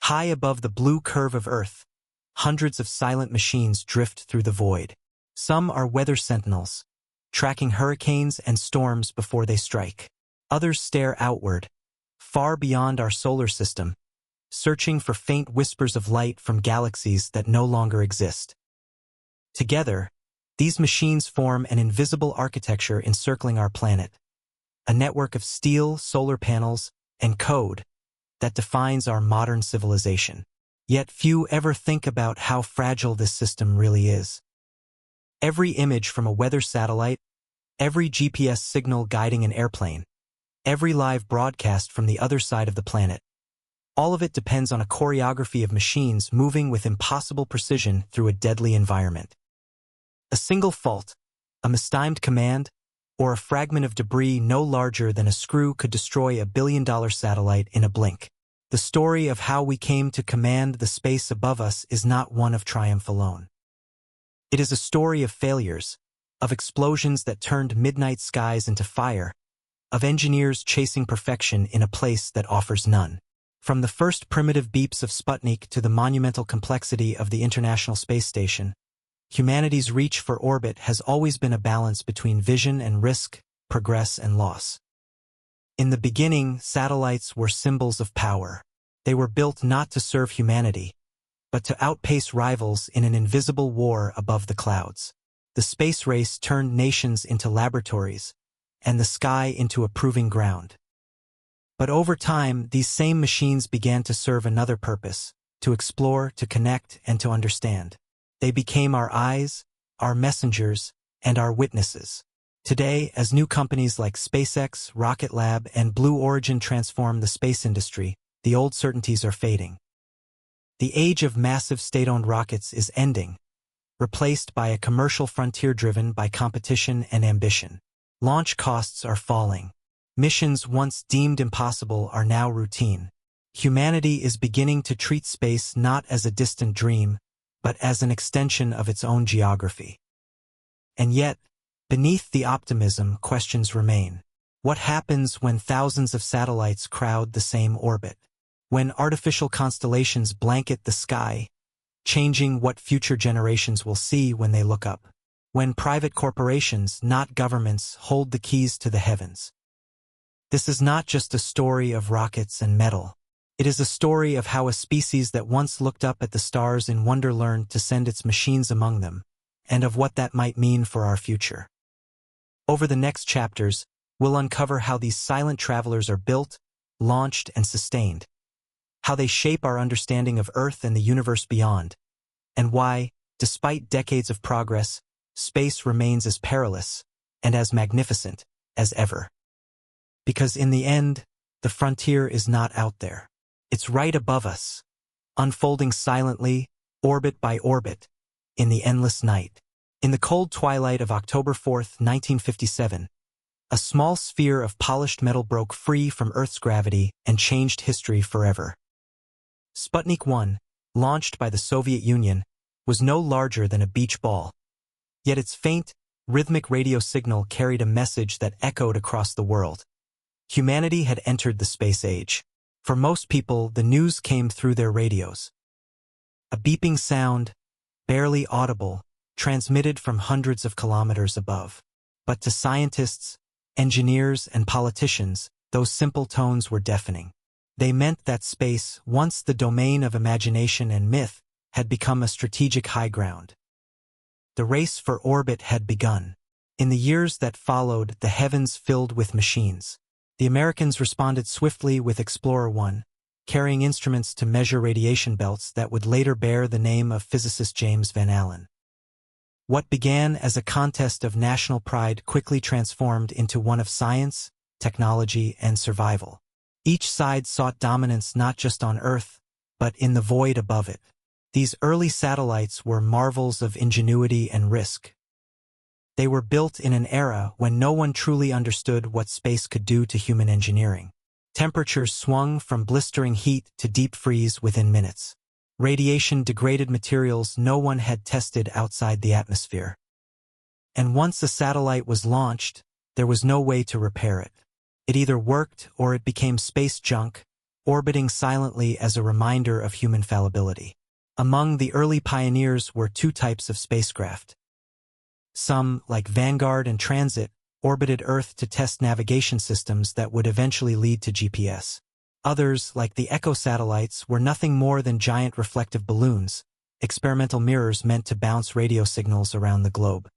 High above the blue curve of Earth, hundreds of silent machines drift through the void. Some are weather sentinels, tracking hurricanes and storms before they strike. Others stare outward, far beyond our solar system, searching for faint whispers of light from galaxies that no longer exist. Together, these machines form an invisible architecture encircling our planet, a network of steel, solar panels, and code that defines our modern civilization. Yet few ever think about how fragile this system really is. Every image from a weather satellite, every GPS signal guiding an airplane, every live broadcast from the other side of the planet, all of it depends on a choreography of machines moving with impossible precision through a deadly environment. A single fault, a mistimed command, or a fragment of debris no larger than a screw could destroy a billion-dollar satellite in a blink. The story of how we came to command the space above us is not one of triumph alone. It is a story of failures, of explosions that turned midnight skies into fire, of engineers chasing perfection in a place that offers none. From the first primitive beeps of Sputnik to the monumental complexity of the International Space Station, humanity's reach for orbit has always been a balance between vision and risk, progress and loss. In the beginning, satellites were symbols of power. They were built not to serve humanity, but to outpace rivals in an invisible war above the clouds. The space race turned nations into laboratories, and the sky into a proving ground. But over time, these same machines began to serve another purpose: to explore, to connect, and to understand. They became our eyes, our messengers, and our witnesses. Today, as new companies like SpaceX, Rocket Lab, and Blue Origin transform the space industry, the old certainties are fading. The age of massive state-owned rockets is ending, replaced by a commercial frontier driven by competition and ambition. Launch costs are falling. Missions once deemed impossible are now routine. Humanity is beginning to treat space not as a distant dream, but as an extension of its own geography. And yet, beneath the optimism, questions remain. What happens when thousands of satellites crowd the same orbit? When artificial constellations blanket the sky, changing what future generations will see when they look up? When private corporations, not governments, hold the keys to the heavens? This is not just a story of rockets and metal. It is a story of how a species that once looked up at the stars in wonder learned to send its machines among them, and of what that might mean for our future. Over the next chapters, we'll uncover how these silent travelers are built, launched, and sustained, how they shape our understanding of Earth and the universe beyond, and why, despite decades of progress, space remains as perilous and as magnificent as ever. Because in the end, the frontier is not out there. It's right above us, unfolding silently, orbit by orbit, in the endless night. In the cold twilight of October 4th, 1957, a small sphere of polished metal broke free from Earth's gravity and changed history forever. Sputnik 1, launched by the Soviet Union, was no larger than a beach ball. Yet its faint, rhythmic radio signal carried a message that echoed across the world. Humanity had entered the space age. For most people, the news came through their radios. A beeping sound, barely audible, transmitted from hundreds of kilometers above. But to scientists, engineers, and politicians, those simple tones were deafening. They meant that space, once the domain of imagination and myth, had become a strategic high ground. The race for orbit had begun. In the years that followed, the heavens filled with machines. The Americans responded swiftly with Explorer 1, carrying instruments to measure radiation belts that would later bear the name of physicist James Van Allen. What began as a contest of national pride quickly transformed into one of science, technology, and survival. Each side sought dominance not just on Earth, but in the void above it. These early satellites were marvels of ingenuity and risk. They were built in an era when no one truly understood what space could do to human engineering. Temperatures swung from blistering heat to deep freeze within minutes. Radiation-degraded materials no one had tested outside the atmosphere. And once a satellite was launched, there was no way to repair it. It either worked or it became space junk, orbiting silently as a reminder of human fallibility. Among the early pioneers were two types of spacecraft. Some, like Vanguard and Transit, orbited Earth to test navigation systems that would eventually lead to GPS. Others, like the Echo satellites, were nothing more than giant reflective balloons, experimental mirrors meant to bounce radio signals around the globe.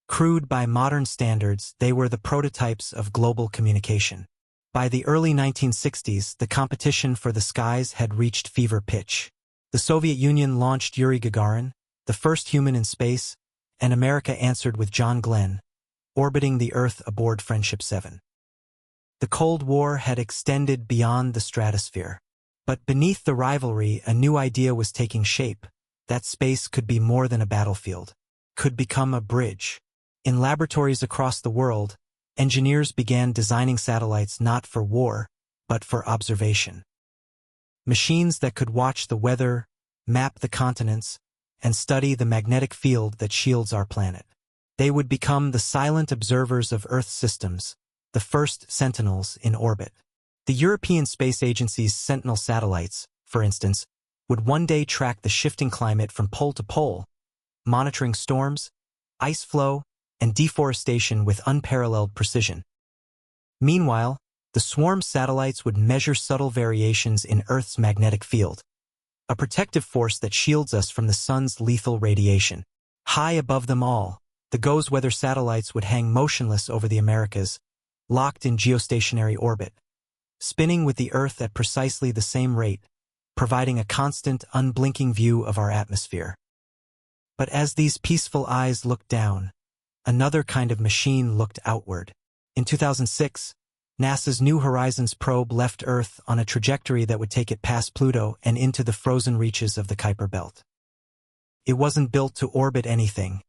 Crude by modern standards, they were the prototypes of global communication. By the early 1960s, the competition for the skies had reached fever pitch. The Soviet Union launched Yuri Gagarin, the first human in space, and America answered with John Glenn, orbiting the Earth aboard Friendship 7. The Cold War had extended beyond the stratosphere. But beneath the rivalry, a new idea was taking shape, that space could be more than a battlefield, could become a bridge. In laboratories across the world, engineers began designing satellites not for war, but for observation. Machines that could watch the weather, map the continents, and study the magnetic field that shields our planet. They would become the silent observers of Earth's systems, the first sentinels in orbit. The European Space Agency's Sentinel satellites, for instance, would one day track the shifting climate from pole to pole, monitoring storms, ice flow, and deforestation with unparalleled precision. Meanwhile, the swarm satellites would measure subtle variations in Earth's magnetic field, a protective force that shields us from the sun's lethal radiation. High above them all, the GOES weather satellites would hang motionless over the Americas, locked in geostationary orbit, spinning with the Earth at precisely the same rate, providing a constant, unblinking view of our atmosphere. But as these peaceful eyes looked down, another kind of machine looked outward. In 2006, NASA's New Horizons probe left Earth on a trajectory that would take it past Pluto and into the frozen reaches of the Kuiper Belt. It wasn't built to orbit anything.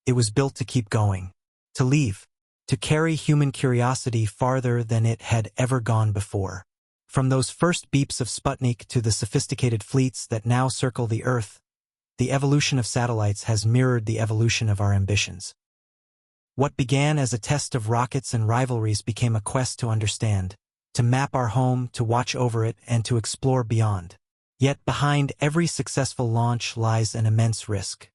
It was built to keep going, to leave, to carry human curiosity farther than it had ever gone before. From those first beeps of Sputnik to the sophisticated fleets that now circle the Earth, the evolution of satellites has mirrored the evolution of our ambitions. What began as a test of rockets and rivalries became a quest to understand, to map our home, to watch over it, and to explore beyond. Yet behind every successful launch lies an immense risk.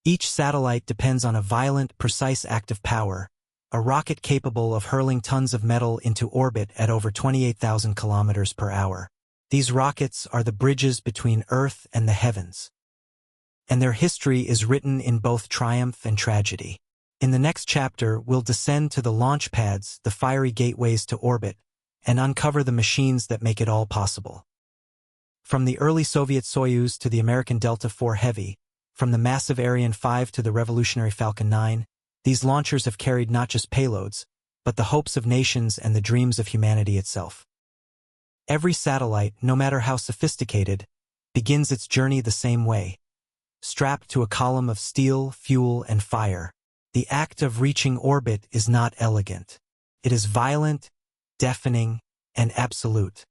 Each satellite depends on a violent, precise act of power, a rocket capable of hurling tons of metal into orbit at over 28,000 kilometers per hour. These rockets are the bridges between Earth and the heavens. And their history is written in both triumph and tragedy. In the next chapter, we'll descend to the launch pads, the fiery gateways to orbit, and uncover the machines that make it all possible. From the early Soviet Soyuz to the American Delta IV Heavy, from the massive Ariane 5 to the revolutionary Falcon 9, these launchers have carried not just payloads, but the hopes of nations and the dreams of humanity itself. Every satellite, no matter how sophisticated, begins its journey the same way, strapped to a column of steel, fuel, and fire. The act of reaching orbit is not elegant. It is violent, deafening, and absolute.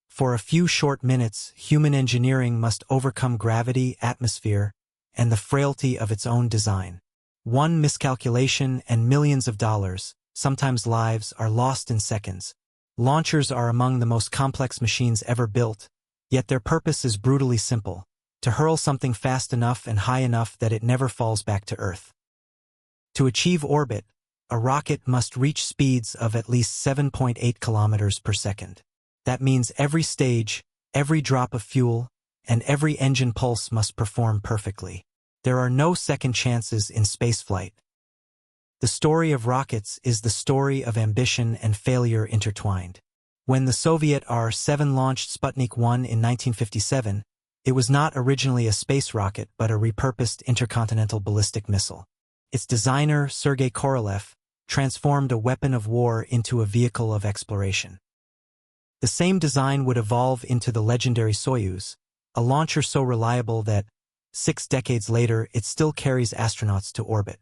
For a few short minutes, human engineering must overcome gravity, atmosphere, and the frailty of its own design. One miscalculation and millions of dollars, sometimes lives, are lost in seconds. Launchers are among the most complex machines ever built, yet their purpose is brutally simple: to hurl something fast enough and high enough that it never falls back to Earth. To achieve orbit, a rocket must reach speeds of at least 7.8 kilometers per second. That means every stage, every drop of fuel, and every engine pulse must perform perfectly. There are no second chances in spaceflight. The story of rockets is the story of ambition and failure intertwined. When the Soviet R-7 launched Sputnik 1 in 1957, it was not originally a space rocket but a repurposed intercontinental ballistic missile. Its designer, Sergei Korolev, transformed a weapon of war into a vehicle of exploration. The same design would evolve into the legendary Soyuz, a launcher so reliable that, 6 decades later, it still carries astronauts to orbit.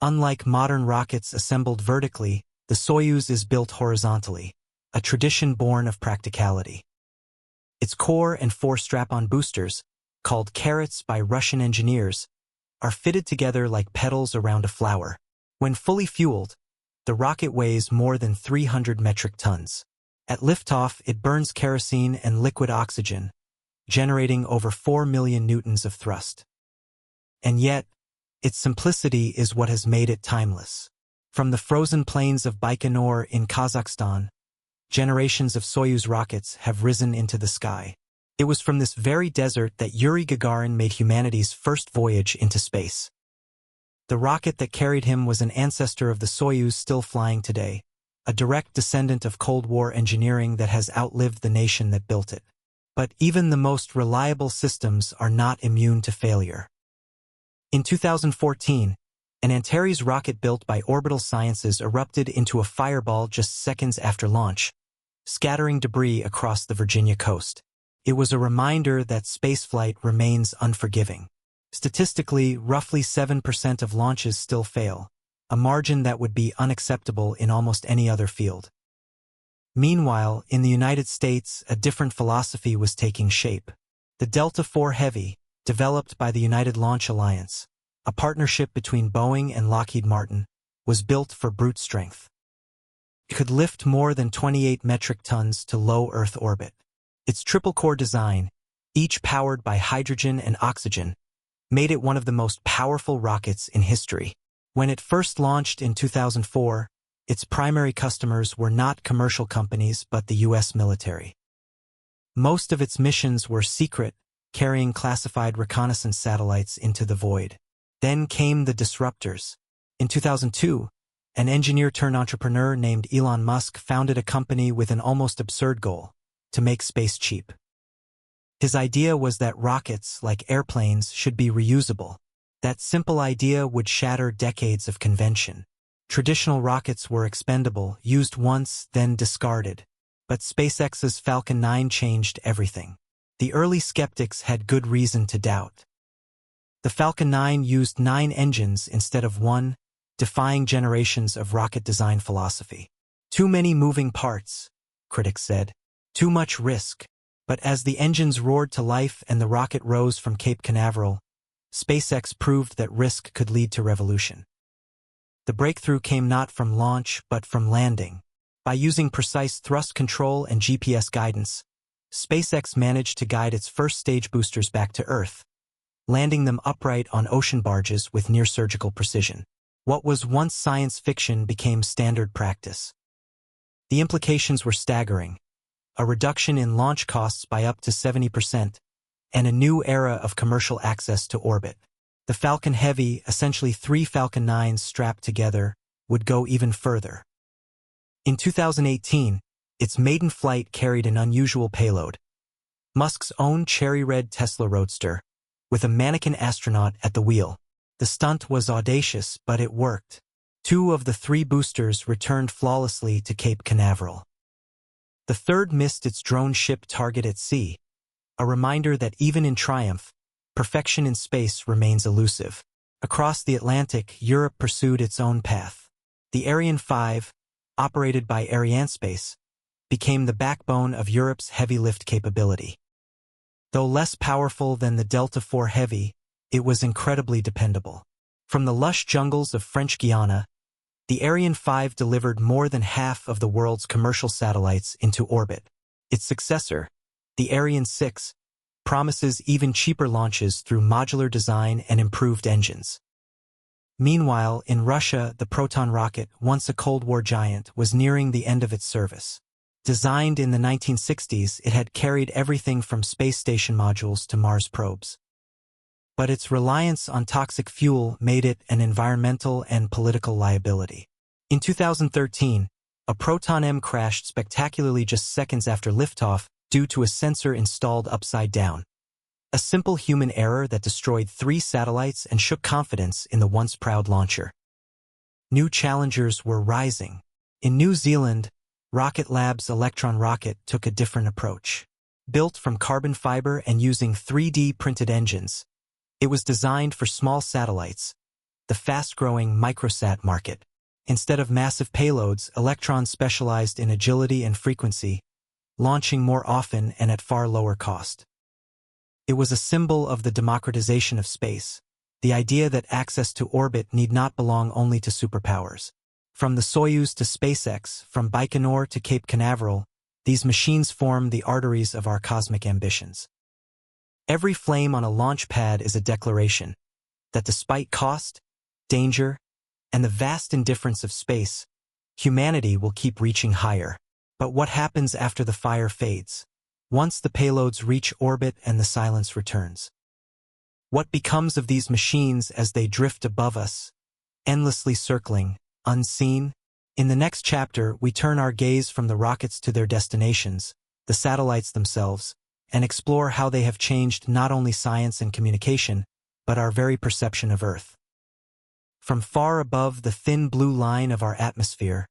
Unlike modern rockets assembled vertically, the Soyuz is built horizontally, a tradition born of practicality. Its core and 4 strap-on boosters, called carrots by Russian engineers, are fitted together like petals around a flower. When fully fueled, the rocket weighs more than 300 metric tons. At liftoff, it burns kerosene and liquid oxygen, generating over 4 million newtons of thrust. And yet, its simplicity is what has made it timeless. From the frozen plains of Baikonur in Kazakhstan, generations of Soyuz rockets have risen into the sky. It was from this very desert that Yuri Gagarin made humanity's first voyage into space. The rocket that carried him was an ancestor of the Soyuz still flying today, a direct descendant of Cold War engineering that has outlived the nation that built it. But even the most reliable systems are not immune to failure. In 2014, an Antares rocket built by Orbital Sciences erupted into a fireball just seconds after launch, scattering debris across the Virginia coast. It was a reminder that spaceflight remains unforgiving. Statistically, roughly 7% of launches still fail, a margin that would be unacceptable in almost any other field. Meanwhile, in the United States, a different philosophy was taking shape. The Delta IV Heavy, developed by the United Launch Alliance, a partnership between Boeing and Lockheed Martin, was built for brute strength. It could lift more than 28 metric tons to low Earth orbit. Its triple-core design, each powered by hydrogen and oxygen, made it one of the most powerful rockets in history. When it first launched in 2004, its primary customers were not commercial companies but the U.S. military. Most of its missions were secret, carrying classified reconnaissance satellites into the void. Then came the disruptors. In 2002, an engineer-turned-entrepreneur named Elon Musk founded a company with an almost absurd goal: to make space cheap. His idea was that rockets, like airplanes, should be reusable. That simple idea would shatter decades of convention. Traditional rockets were expendable, used once, then discarded. But SpaceX's Falcon 9 changed everything. The early skeptics had good reason to doubt. The Falcon 9 used 9 engines instead of 1, defying generations of rocket design philosophy. Too many moving parts, critics said. Too much risk. But as the engines roared to life and the rocket rose from Cape Canaveral, SpaceX proved that risk could lead to revolution. The breakthrough came not from launch but from landing. By using precise thrust control and GPS guidance, SpaceX managed to guide its first stage boosters back to Earth, landing them upright on ocean barges with near-surgical precision. What was once science fiction became standard practice. The implications were staggering: a reduction in launch costs by up to 70%, and a new era of commercial access to orbit. The Falcon Heavy, essentially 3 Falcon 9s strapped together, would go even further. In 2018, its maiden flight carried an unusual payload: Musk's own cherry-red Tesla Roadster, with a mannequin astronaut at the wheel. The stunt was audacious, but it worked. 2 of the 3 boosters returned flawlessly to Cape Canaveral. The third missed its drone-ship target at sea, a reminder that even in triumph, perfection in space remains elusive. Across the Atlantic, Europe pursued its own path. The Ariane 5, operated by Arianespace, became the backbone of Europe's heavy-lift capability. Though less powerful than the Delta IV Heavy, it was incredibly dependable. From the lush jungles of French Guiana, the Ariane 5 delivered more than half of the world's commercial satellites into orbit. Its successor, the Ariane 6, promises even cheaper launches through modular design and improved engines. Meanwhile, in Russia, the Proton rocket, once a Cold War giant, was nearing the end of its service. Designed in the 1960s, it had carried everything from space station modules to Mars probes. But its reliance on toxic fuel made it an environmental and political liability. In 2013, a Proton M crashed spectacularly just seconds after liftoff due to a sensor installed upside down. A simple human error that destroyed 3 satellites and shook confidence in the once proud launcher. New challengers were rising. In New Zealand, Rocket Lab's Electron rocket took a different approach. Built from carbon fiber and using 3D printed engines, it was designed for small satellites, the fast-growing microsat market. Instead of massive payloads, Electron specialized in agility and frequency, launching more often and at far lower cost. It was a symbol of the democratization of space, the idea that access to orbit need not belong only to superpowers. From the Soyuz to SpaceX, from Baikonur to Cape Canaveral, These machines form the arteries of our cosmic ambitions. Every flame on a launch pad is a declaration that despite cost, danger, and the vast indifference of space, humanity will keep reaching higher. But what happens after the fire fades? Once the payloads reach orbit and the silence returns? What becomes of these machines as they drift above us, endlessly circling, unseen? In the next chapter, we turn our gaze from the rockets to their destinations, the satellites themselves, and explore how they have changed not only science and communication, but our very perception of Earth. From far above the thin blue line of our atmosphere,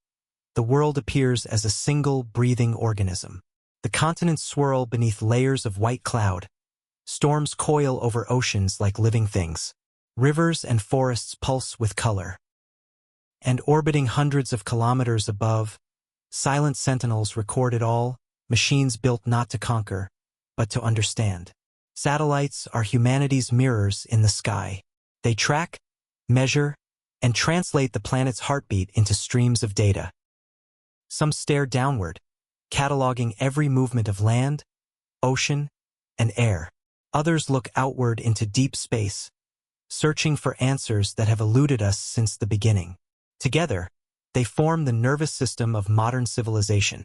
the world appears as a single breathing organism. The continents swirl beneath layers of white cloud. Storms coil over oceans like living things. Rivers and forests pulse with color. And orbiting hundreds of kilometers above, silent sentinels record it all, machines built not to conquer, but to understand. Satellites are humanity's mirrors in the sky. They track, measure, and translate the planet's heartbeat into streams of data. Some stare downward, cataloging every movement of land, ocean, and air. Others look outward into deep space, searching for answers that have eluded us since the beginning. Together, they form the nervous system of modern civilization,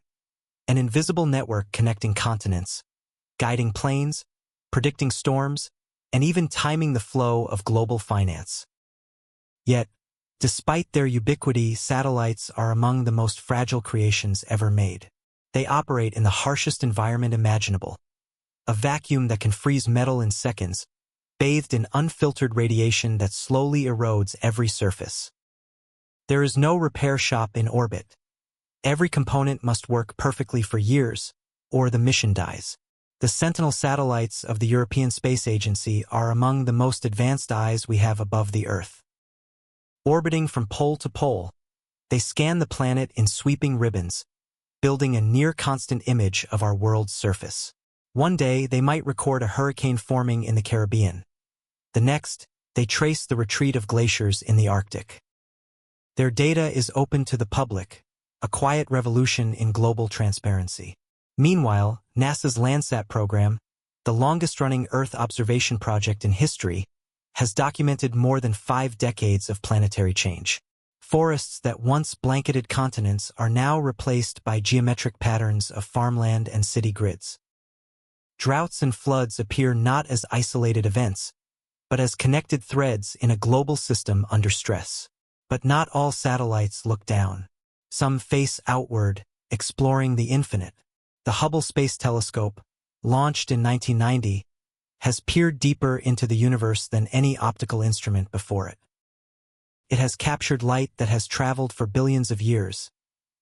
an invisible network connecting continents, guiding planes, predicting storms, and even timing the flow of global finance. Yet, despite their ubiquity, satellites are among the most fragile creations ever made. They operate in the harshest environment imaginable, a vacuum that can freeze metal in seconds, bathed in unfiltered radiation that slowly erodes every surface. There is no repair shop in orbit. Every component must work perfectly for years, or the mission dies. The Sentinel satellites of the European Space Agency are among the most advanced eyes we have above the Earth. Orbiting from pole to pole, they scan the planet in sweeping ribbons, building a near-constant image of our world's surface. One day, they might record a hurricane forming in the Caribbean. The next, they trace the retreat of glaciers in the Arctic. Their data is open to the public, a quiet revolution in global transparency. Meanwhile, NASA's Landsat program, the longest-running Earth observation project in history, has documented more than 5 decades of planetary change. Forests that once blanketed continents are now replaced by geometric patterns of farmland and city grids. Droughts and floods appear not as isolated events, but as connected threads in a global system under stress. But not all satellites look down. Some face outward, exploring the infinite. The Hubble Space Telescope, launched in 1990, has peered deeper into the universe than any optical instrument before it. It has captured light that has traveled for billions of years,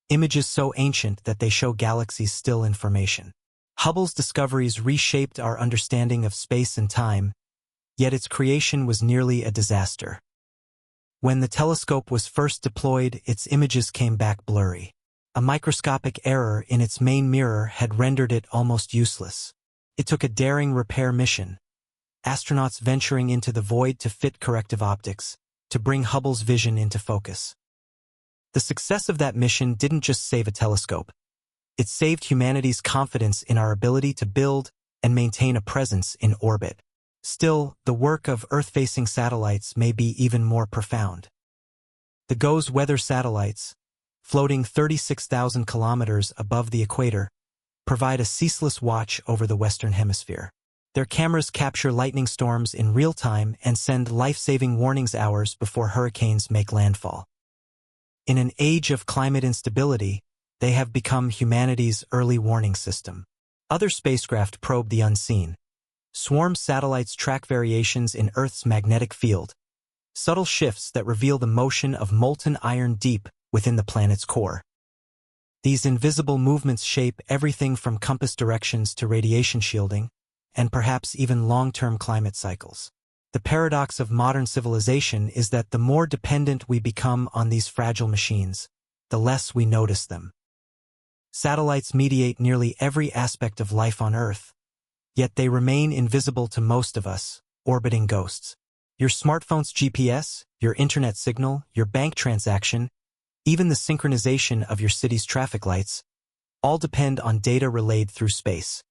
images so ancient that they show galaxies still in formation. Hubble's discoveries reshaped our understanding of space and time, yet its creation was nearly a disaster. When the telescope was first deployed, its images came back blurry. A microscopic error in its main mirror had rendered it almost useless. It took a daring repair mission, astronauts venturing into the void to fit corrective optics, to bring Hubble's vision into focus. The success of that mission didn't just save a telescope. It saved humanity's confidence in our ability to build and maintain a presence in orbit. Still, the work of Earth-facing satellites may be even more profound. The GOES weather satellites, floating 36,000 kilometers above the equator, provide a ceaseless watch over the Western Hemisphere. Their cameras capture lightning storms in real time and send life-saving warnings hours before hurricanes make landfall. In an age of climate instability, they have become humanity's early warning system. Other spacecraft probe the unseen. Swarm satellites track variations in Earth's magnetic field, subtle shifts that reveal the motion of molten iron deep within the planet's core. These invisible movements shape everything from compass directions to radiation shielding, and perhaps even long-term climate cycles. The paradox of modern civilization is that the more dependent we become on these fragile machines, the less we notice them. Satellites mediate nearly every aspect of life on Earth, yet they remain invisible to most of us, orbiting ghosts. Your smartphone's GPS, your internet signal, your bank transaction, even the synchronization of your city's traffic lights, all depend on data relayed through space.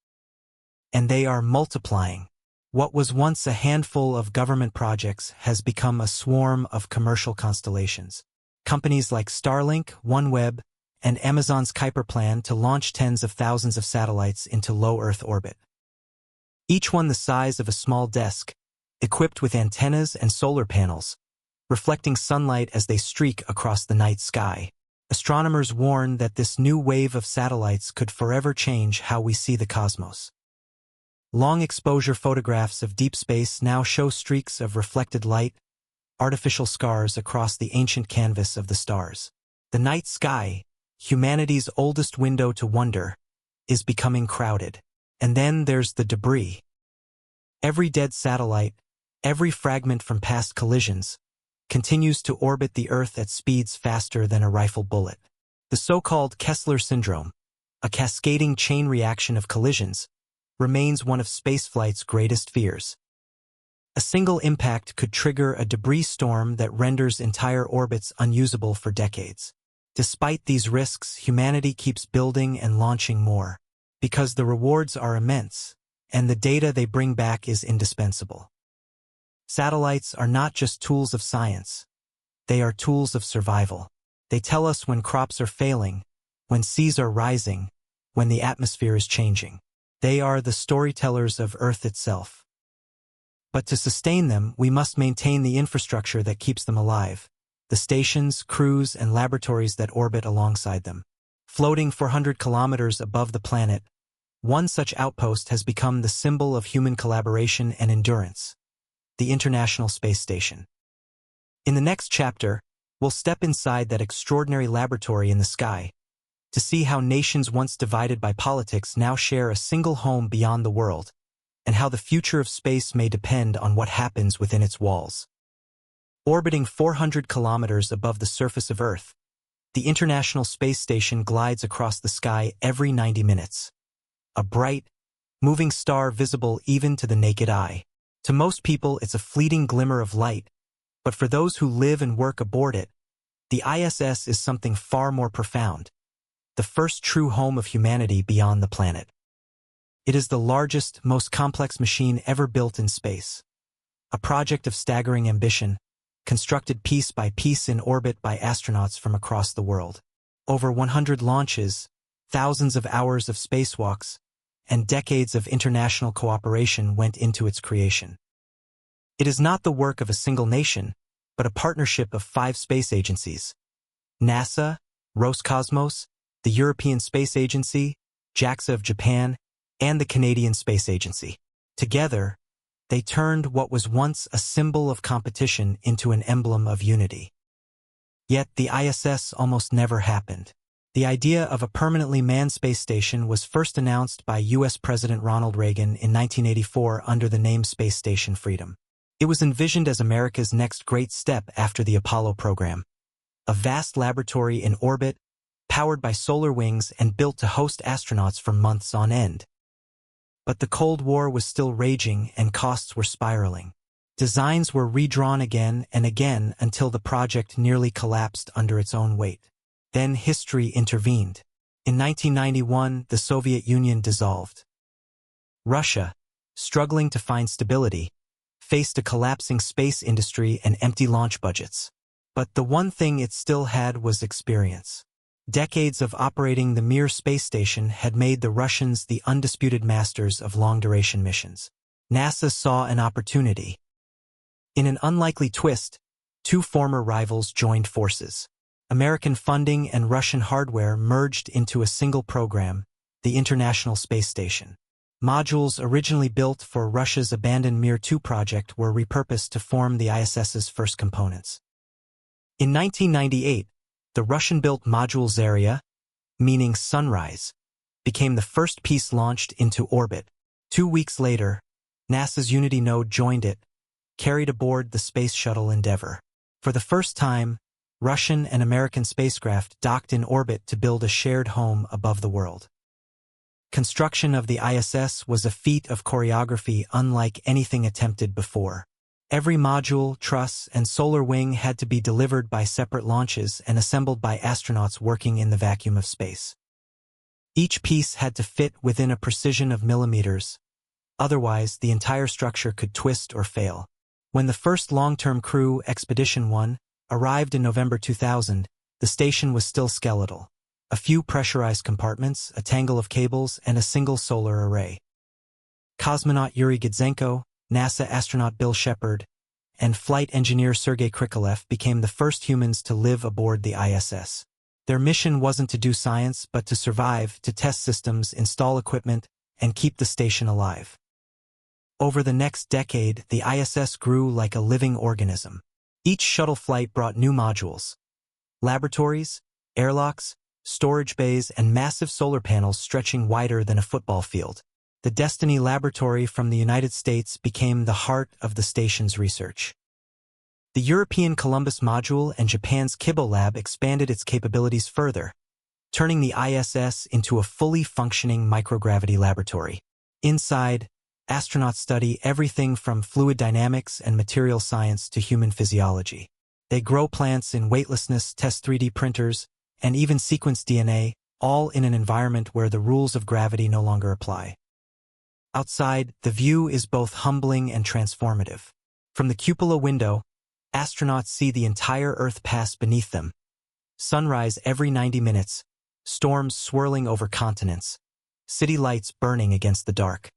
And they are multiplying. What was once a handful of government projects has become a swarm of commercial constellations. Companies like Starlink, OneWeb, and Amazon's Kuiper plan to launch tens of thousands of satellites into low Earth orbit. Each one the size of a small desk, equipped with antennas and solar panels, reflecting sunlight as they streak across the night sky. Astronomers warn that this new wave of satellites could forever change how we see the cosmos. Long-exposure photographs of deep space now show streaks of reflected light, artificial scars across the ancient canvas of the stars. The night sky, humanity's oldest window to wonder, is becoming crowded. And then there's the debris. Every dead satellite, every fragment from past collisions, continues to orbit the Earth at speeds faster than a rifle bullet. The so-called Kessler syndrome, a cascading chain reaction of collisions, remains one of spaceflight's greatest fears. A single impact could trigger a debris storm that renders entire orbits unusable for decades. Despite these risks, humanity keeps building and launching more, because the rewards are immense, and the data they bring back is indispensable. Satellites are not just tools of science. They are tools of survival. They tell us when crops are failing, when seas are rising, when the atmosphere is changing. They are the storytellers of Earth itself. But to sustain them, we must maintain the infrastructure that keeps them alive, the stations, crews, and laboratories that orbit alongside them. Floating 400 kilometers above the planet, one such outpost has become the symbol of human collaboration and endurance, the International Space Station. In the next chapter, we'll step inside that extraordinary laboratory in the sky to see how nations once divided by politics now share a single home beyond the world, and how the future of space may depend on what happens within its walls. Orbiting 400 kilometers above the surface of Earth, the International Space Station glides across the sky every 90 minutes. A bright, moving star visible even to the naked eye. To most people, it's a fleeting glimmer of light, but for those who live and work aboard it, the ISS is something far more profound, the first true home of humanity beyond the planet. It is the largest, most complex machine ever built in space. A project of staggering ambition, constructed piece by piece in orbit by astronauts from across the world. Over 100 launches, thousands of hours of spacewalks, and decades of international cooperation went into its creation. It is not the work of a single nation, but a partnership of 5 space agencies: NASA, Roscosmos, the European Space Agency, JAXA of Japan, and the Canadian Space Agency. Together, they turned what was once a symbol of competition into an emblem of unity. Yet the ISS almost never happened. The idea of a permanently manned space station was first announced by U.S. President Ronald Reagan in 1984 under the name Space Station Freedom. It was envisioned as America's next great step after the Apollo program. A vast laboratory in orbit, powered by solar wings and built to host astronauts for months on end. But the Cold War was still raging and costs were spiraling. Designs were redrawn again and again until the project nearly collapsed under its own weight. Then history intervened. In 1991, the Soviet Union dissolved. Russia, struggling to find stability, faced a collapsing space industry and empty launch budgets. But the one thing it still had was experience. Decades of operating the Mir space station had made the Russians the undisputed masters of long-duration missions. NASA saw an opportunity. In an unlikely twist, 2 former rivals joined forces. American funding and Russian hardware merged into a single program, the International Space Station. Modules originally built for Russia's abandoned Mir 2 project were repurposed to form the ISS's first components. In 1998, the Russian-built module Zarya, meaning sunrise, became the first piece launched into orbit. 2 weeks later, NASA's Unity node joined it, carried aboard the Space Shuttle Endeavour. For the first time, Russian and American spacecraft docked in orbit to build a shared home above the world. Construction of the ISS was a feat of choreography unlike anything attempted before. Every module, truss, and solar wing had to be delivered by separate launches and assembled by astronauts working in the vacuum of space. Each piece had to fit within a precision of millimeters, otherwise the entire structure could twist or fail. When the first long-term crew, Expedition 1, arrived in November 2000, the station was still skeletal. A few pressurized compartments, a tangle of cables, and a single solar array. Cosmonaut Yuri Gudzenko, NASA astronaut Bill Shepard, and flight engineer Sergei Krikalev became the first humans to live aboard the ISS. Their mission wasn't to do science, but to survive, to test systems, install equipment, and keep the station alive. Over the next decade, the ISS grew like a living organism. Each shuttle flight brought new modules. Laboratories, airlocks, storage bays, and massive solar panels stretching wider than a football field. The Destiny Laboratory from the United States became the heart of the station's research. The European Columbus module and Japan's Kibo Lab expanded its capabilities further, turning the ISS into a fully functioning microgravity laboratory. Inside, astronauts study everything from fluid dynamics and material science to human physiology. They grow plants in weightlessness, test 3D printers, and even sequence DNA, all in an environment where the rules of gravity no longer apply. Outside, the view is both humbling and transformative. From the cupola window, astronauts see the entire Earth pass beneath them. Sunrise every 90 minutes, storms swirling over continents, city lights burning against the dark.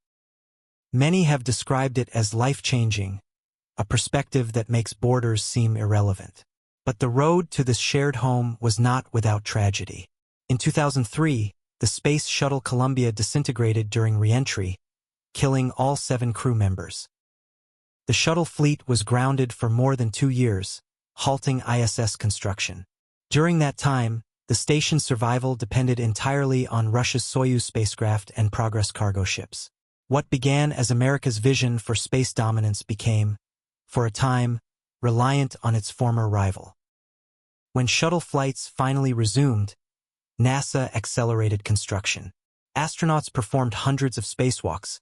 Many have described it as life-changing, a perspective that makes borders seem irrelevant. But the road to this shared home was not without tragedy. In 2003, the Space Shuttle Columbia disintegrated during re-entry, killing all 7 crew members. The shuttle fleet was grounded for more than 2 years, halting ISS construction. During that time, the station's survival depended entirely on Russia's Soyuz spacecraft and Progress cargo ships. What began as America's vision for space dominance became, for a time, reliant on its former rival. When shuttle flights finally resumed, NASA accelerated construction. Astronauts performed hundreds of spacewalks,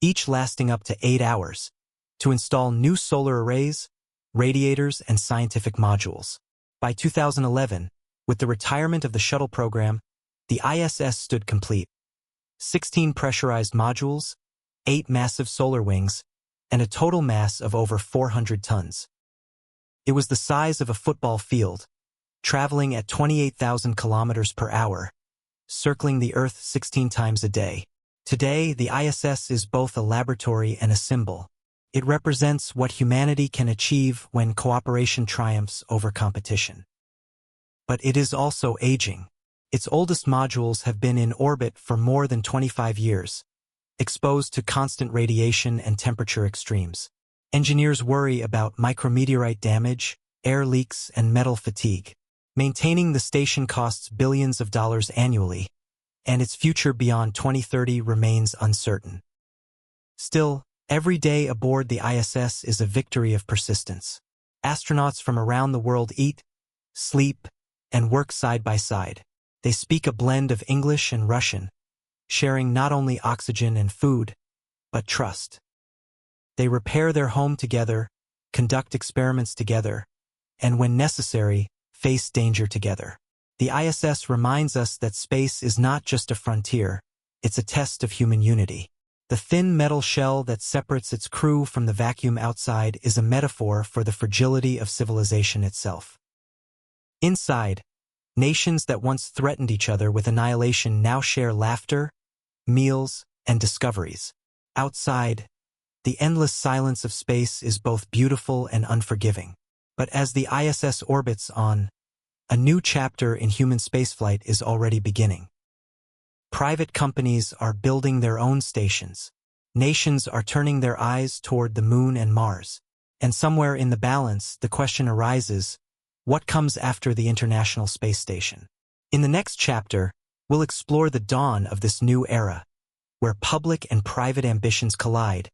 each lasting up to 8 hours, to install new solar arrays, radiators, and scientific modules. By 2011, with the retirement of the shuttle program, the ISS stood complete. 16 pressurized modules, 8 massive solar wings, and a total mass of over 400 tons. It was the size of a football field, traveling at 28,000 kilometers per hour, circling the Earth 16 times a day. Today, the ISS is both a laboratory and a symbol. It represents what humanity can achieve when cooperation triumphs over competition. But it is also aging. Its oldest modules have been in orbit for more than 25 years, exposed to constant radiation and temperature extremes. Engineers worry about micrometeorite damage, air leaks, and metal fatigue. Maintaining the station costs billions of dollars annually, and its future beyond 2030 remains uncertain. Still, every day aboard the ISS is a victory of persistence. Astronauts from around the world eat, sleep, and work side by side. They speak a blend of English and Russian, sharing not only oxygen and food, but trust. They repair their home together, conduct experiments together, and when necessary, face danger together. The ISS reminds us that space is not just a frontier, it's a test of human unity. The thin metal shell that separates its crew from the vacuum outside is a metaphor for the fragility of civilization itself. Inside, nations that once threatened each other with annihilation now share laughter, meals, and discoveries. Outside, the endless silence of space is both beautiful and unforgiving. But as the ISS orbits on, a new chapter in human spaceflight is already beginning. Private companies are building their own stations. Nations are turning their eyes toward the Moon and Mars. And somewhere in the balance, the question arises, what comes after the International Space Station? In the next chapter, we'll explore the dawn of this new era, where public and private ambitions collide,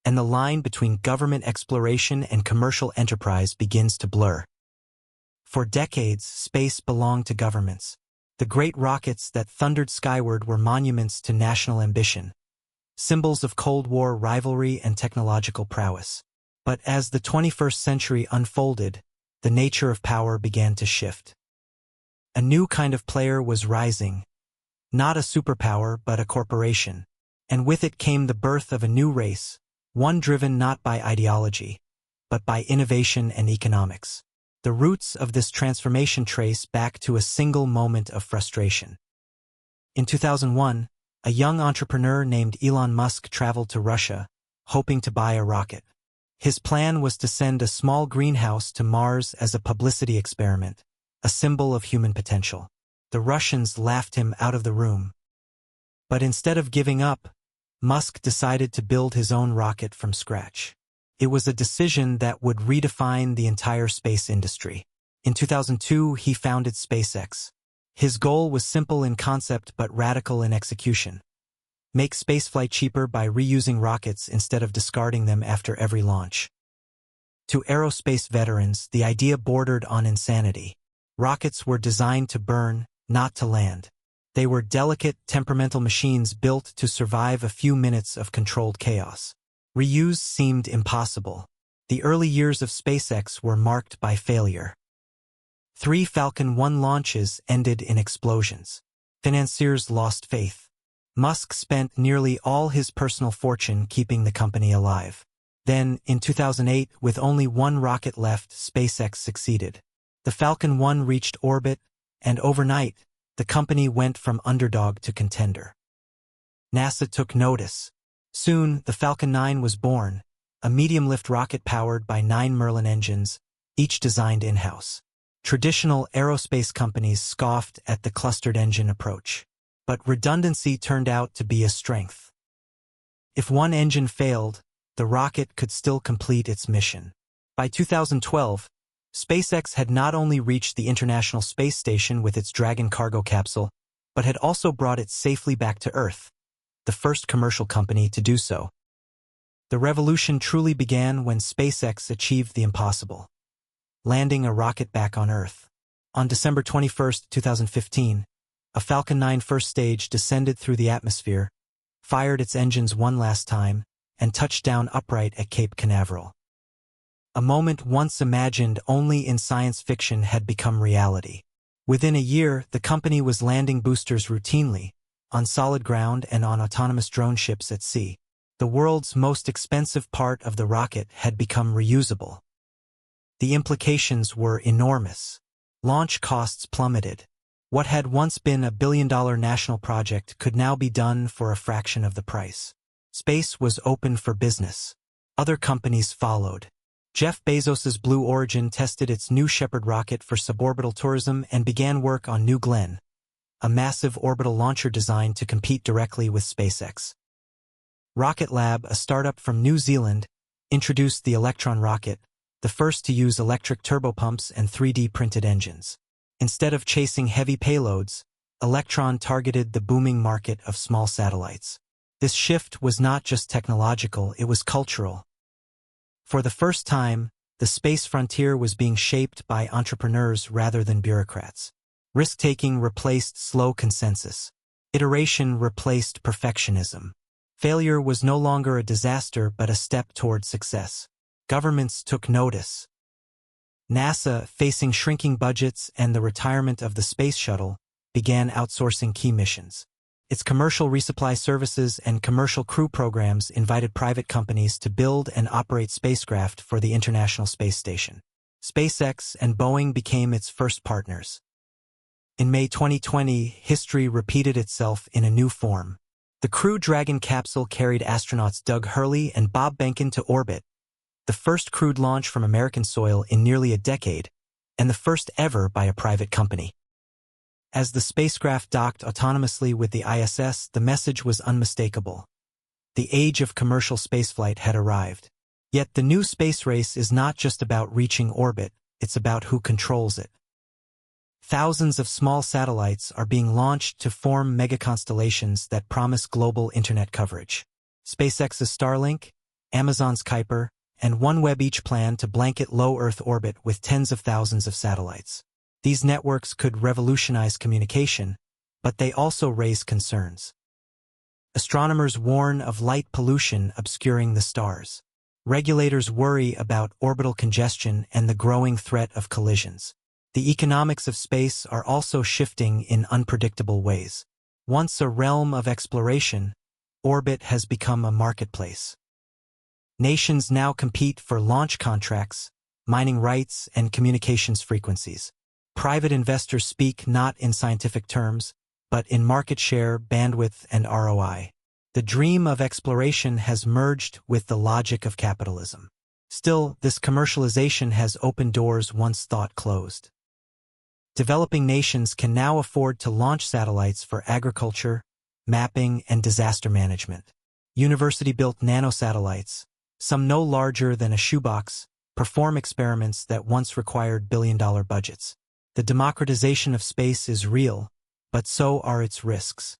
and the line between government exploration and commercial enterprise begins to blur. For decades, space belonged to governments. The great rockets that thundered skyward were monuments to national ambition, symbols of Cold War rivalry and technological prowess. But as the 21st century unfolded, the nature of power began to shift. A new kind of player was rising, Not a superpower, but a corporation. And with it came the birth of a new race, one driven not by ideology, but by innovation and economics. The roots of this transformation trace back to a single moment of frustration. In 2001, a young entrepreneur named Elon Musk traveled to Russia, hoping to buy a rocket. His plan was to send a small greenhouse to Mars as a publicity experiment, a symbol of human potential. The Russians laughed him out of the room. But instead of giving up, Musk decided to build his own rocket from scratch. It was a decision that would redefine the entire space industry. In 2002, he founded SpaceX. His goal was simple in concept but radical in execution. Make spaceflight cheaper by reusing rockets instead of discarding them after every launch. To aerospace veterans, the idea bordered on insanity. Rockets were designed to burn, not to land. They were delicate, temperamental machines built to survive a few minutes of controlled chaos. Reuse seemed impossible. The early years of SpaceX were marked by failure. 3 Falcon 1 launches ended in explosions. Financiers lost faith. Musk spent nearly all his personal fortune keeping the company alive. Then, in 2008, with only one rocket left, SpaceX succeeded. The Falcon 1 reached orbit, and overnight, the company went from underdog to contender. NASA took notice. Soon, the Falcon 9 was born, a medium-lift rocket powered by 9 Merlin engines, each designed in-house. Traditional aerospace companies scoffed at the clustered engine approach. But redundancy turned out to be a strength. If one engine failed, the rocket could still complete its mission. By 2012, SpaceX had not only reached the International Space Station with its Dragon cargo capsule, but had also brought it safely back to Earth, the first commercial company to do so. The revolution truly began when SpaceX achieved the impossible, landing a rocket back on Earth. On December 21, 2015, a Falcon 9 first stage descended through the atmosphere, fired its engines one last time, and touched down upright at Cape Canaveral. A moment once imagined only in science fiction had become reality. Within a year, the company was landing boosters routinely, on solid ground and on autonomous drone ships at sea. The world's most expensive part of the rocket had become reusable. The implications were enormous. Launch costs plummeted. What had once been a billion-dollar national project could now be done for a fraction of the price. Space was open for business. Other companies followed. Jeff Bezos's Blue Origin tested its New Shepard rocket for suborbital tourism and began work on New Glenn, a massive orbital launcher designed to compete directly with SpaceX. Rocket Lab, a startup from New Zealand, introduced the Electron rocket, the first to use electric turbopumps and 3D printed engines. Instead of chasing heavy payloads, Electron targeted the booming market of small satellites. This shift was not just technological, it was cultural. For the first time, the space frontier was being shaped by entrepreneurs rather than bureaucrats. Risk-taking replaced slow consensus. Iteration replaced perfectionism. Failure was no longer a disaster but a step toward success. Governments took notice. NASA, facing shrinking budgets and the retirement of the space shuttle, began outsourcing key missions. Its commercial resupply services and commercial crew programs invited private companies to build and operate spacecraft for the International Space Station. SpaceX and Boeing became its first partners. In May 2020, history repeated itself in a new form. The Crew Dragon capsule carried astronauts Doug Hurley and Bob Behnken to orbit, the first crewed launch from American soil in nearly a decade, and the first ever by a private company. As the spacecraft docked autonomously with the ISS, the message was unmistakable. The age of commercial spaceflight had arrived. Yet the new space race is not just about reaching orbit, it's about who controls it. Thousands of small satellites are being launched to form megaconstellations that promise global internet coverage. SpaceX's Starlink, Amazon's Kuiper, and OneWeb each plan to blanket low Earth orbit with tens of thousands of satellites. These networks could revolutionize communication, but they also raise concerns. Astronomers warn of light pollution obscuring the stars. Regulators worry about orbital congestion and the growing threat of collisions. The economics of space are also shifting in unpredictable ways. Once a realm of exploration, orbit has become a marketplace. Nations now compete for launch contracts, mining rights, and communications frequencies. Private investors speak not in scientific terms, but in market share, bandwidth, and ROI. The dream of exploration has merged with the logic of capitalism. Still, this commercialization has opened doors once thought closed. Developing nations can now afford to launch satellites for agriculture, mapping, and disaster management. University-built nanosatellites, some no larger than a shoebox, perform experiments that once required billion-dollar budgets. The democratization of space is real, but so are its risks.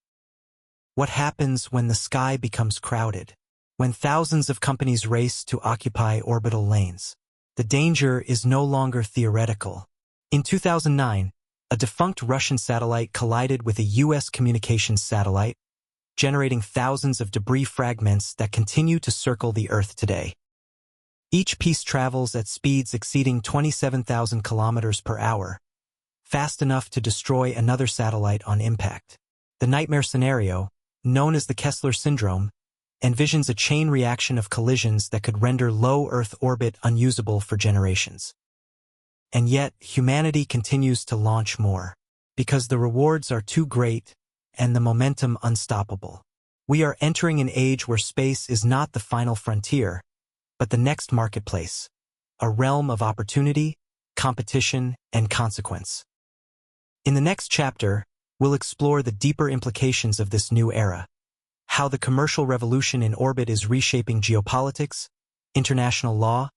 What happens when the sky becomes crowded? When thousands of companies race to occupy orbital lanes? The danger is no longer theoretical. In 2009, a defunct Russian satellite collided with a U.S. communications satellite, generating thousands of debris fragments that continue to circle the Earth today. Each piece travels at speeds exceeding 27,000 kilometers per hour, fast enough to destroy another satellite on impact. The nightmare scenario, known as the Kessler syndrome, envisions a chain reaction of collisions that could render low Earth orbit unusable for generations. And yet, humanity continues to launch more, because the rewards are too great and the momentum unstoppable. We are entering an age where space is not the final frontier, but the next marketplace, a realm of opportunity, competition, and consequence. In the next chapter, we'll explore the deeper implications of this new era, how the commercial revolution in orbit is reshaping geopolitics, international law,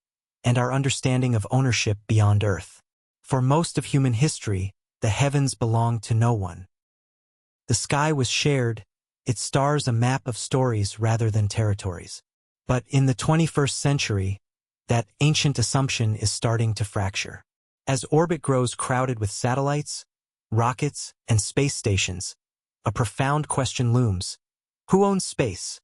and our understanding of ownership beyond Earth. For most of human history, the heavens belonged to no one. The sky was shared, its stars a map of stories rather than territories. But in the 21st century, that ancient assumption is starting to fracture. As orbit grows crowded with satellites, rockets, and space stations, a profound question looms. Who owns space?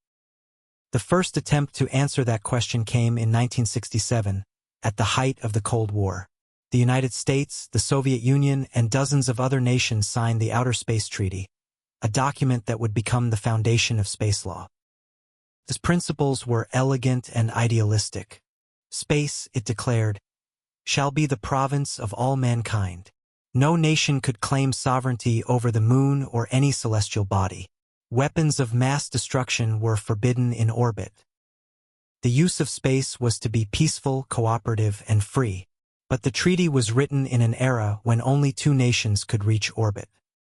The first attempt to answer that question came in 1967, at the height of the Cold War. The United States, the Soviet Union, and dozens of other nations signed the Outer Space Treaty, a document that would become the foundation of space law. Its principles were elegant and idealistic. Space, it declared, shall be the province of all mankind. No nation could claim sovereignty over the moon or any celestial body. Weapons of mass destruction were forbidden in orbit. The use of space was to be peaceful, cooperative, and free. But the treaty was written in an era when only 2 nations could reach orbit.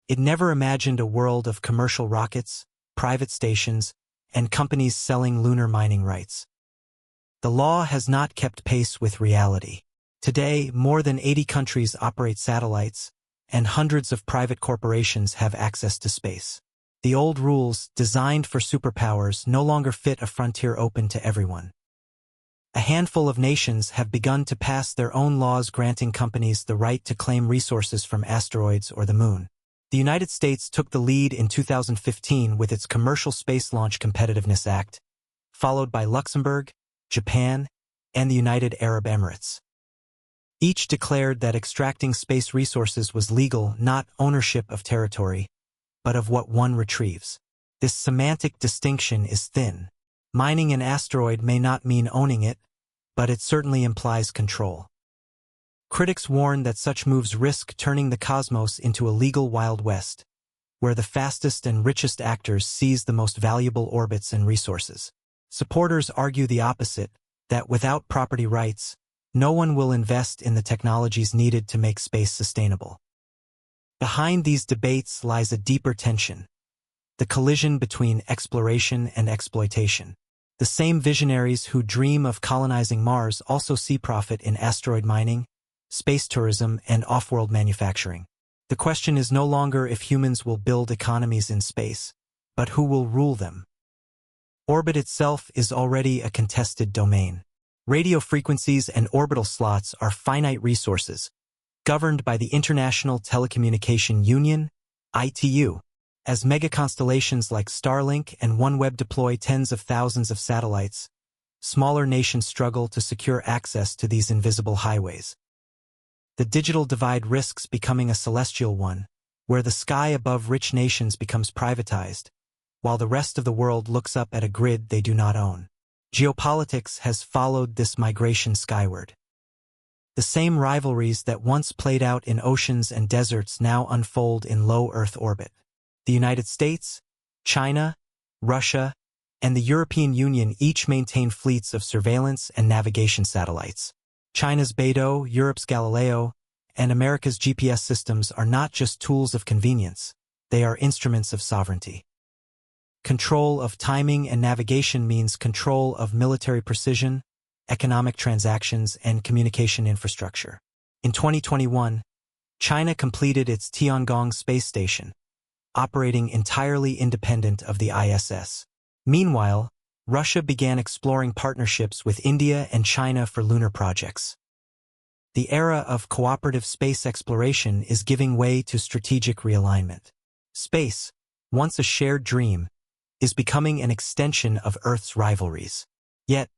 It never imagined a world of commercial rockets, private stations, and companies selling lunar mining rights. The law has not kept pace with reality. Today, more than 80 countries operate satellites, and hundreds of private corporations have access to space. The old rules, designed for superpowers, no longer fit a frontier open to everyone. A handful of nations have begun to pass their own laws granting companies the right to claim resources from asteroids or the moon. The United States took the lead in 2015 with its Commercial Space Launch Competitiveness Act, followed by Luxembourg, Japan, and the United Arab Emirates. Each declared that extracting space resources was legal, not ownership of territory, but of what one retrieves. This semantic distinction is thin. Mining an asteroid may not mean owning it, but it certainly implies control. Critics warn that such moves risk turning the cosmos into a legal Wild West, where the fastest and richest actors seize the most valuable orbits and resources. Supporters argue the opposite, that without property rights, no one will invest in the technologies needed to make space sustainable. Behind these debates lies a deeper tension, the collision between exploration and exploitation. The same visionaries who dream of colonizing Mars also see profit in asteroid mining, space tourism, and off-world manufacturing. The question is no longer if humans will build economies in space, but who will rule them. Orbit itself is already a contested domain. Radio frequencies and orbital slots are finite resources, governed by the International Telecommunication Union, ITU. As megaconstellations like Starlink and OneWeb deploy tens of thousands of satellites, smaller nations struggle to secure access to these invisible highways. The digital divide risks becoming a celestial one, where the sky above rich nations becomes privatized, while the rest of the world looks up at a grid they do not own. Geopolitics has followed this migration skyward. The same rivalries that once played out in oceans and deserts now unfold in low Earth orbit. The United States, China, Russia, and the European Union each maintain fleets of surveillance and navigation satellites. China's Beidou, Europe's Galileo, and America's GPS systems are not just tools of convenience, they are instruments of sovereignty. Control of timing and navigation means control of military precision, economic transactions, and communication infrastructure. In 2021, China completed its Tiangong space station, operating entirely independent of the ISS. Meanwhile, Russia began exploring partnerships with India and China for lunar projects. The era of cooperative space exploration is giving way to strategic realignment. Space, once a shared dream, is becoming an extension of Earth's rivalries. Yet,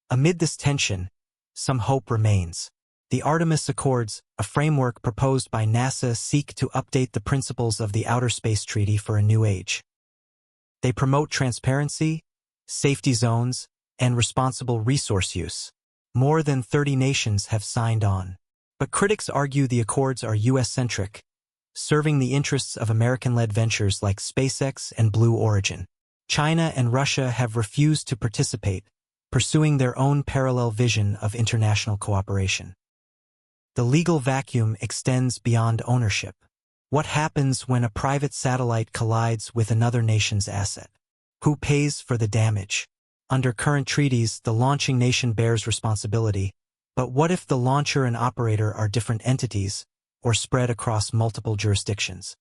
amid this tension, some hope remains. The Artemis Accords, a framework proposed by NASA, seek to update the principles of the Outer Space Treaty for a new age. They promote transparency, safety zones, and responsible resource use. More than 30 nations have signed on. But critics argue the accords are US-centric, serving the interests of American-led ventures like SpaceX and Blue Origin. China and Russia have refused to participate, pursuing their own parallel vision of international cooperation. The legal vacuum extends beyond ownership. What happens when a private satellite collides with another nation's asset? Who pays for the damage? Under current treaties, the launching nation bears responsibility, but what if the launcher and operator are different entities, or spread across multiple jurisdictions?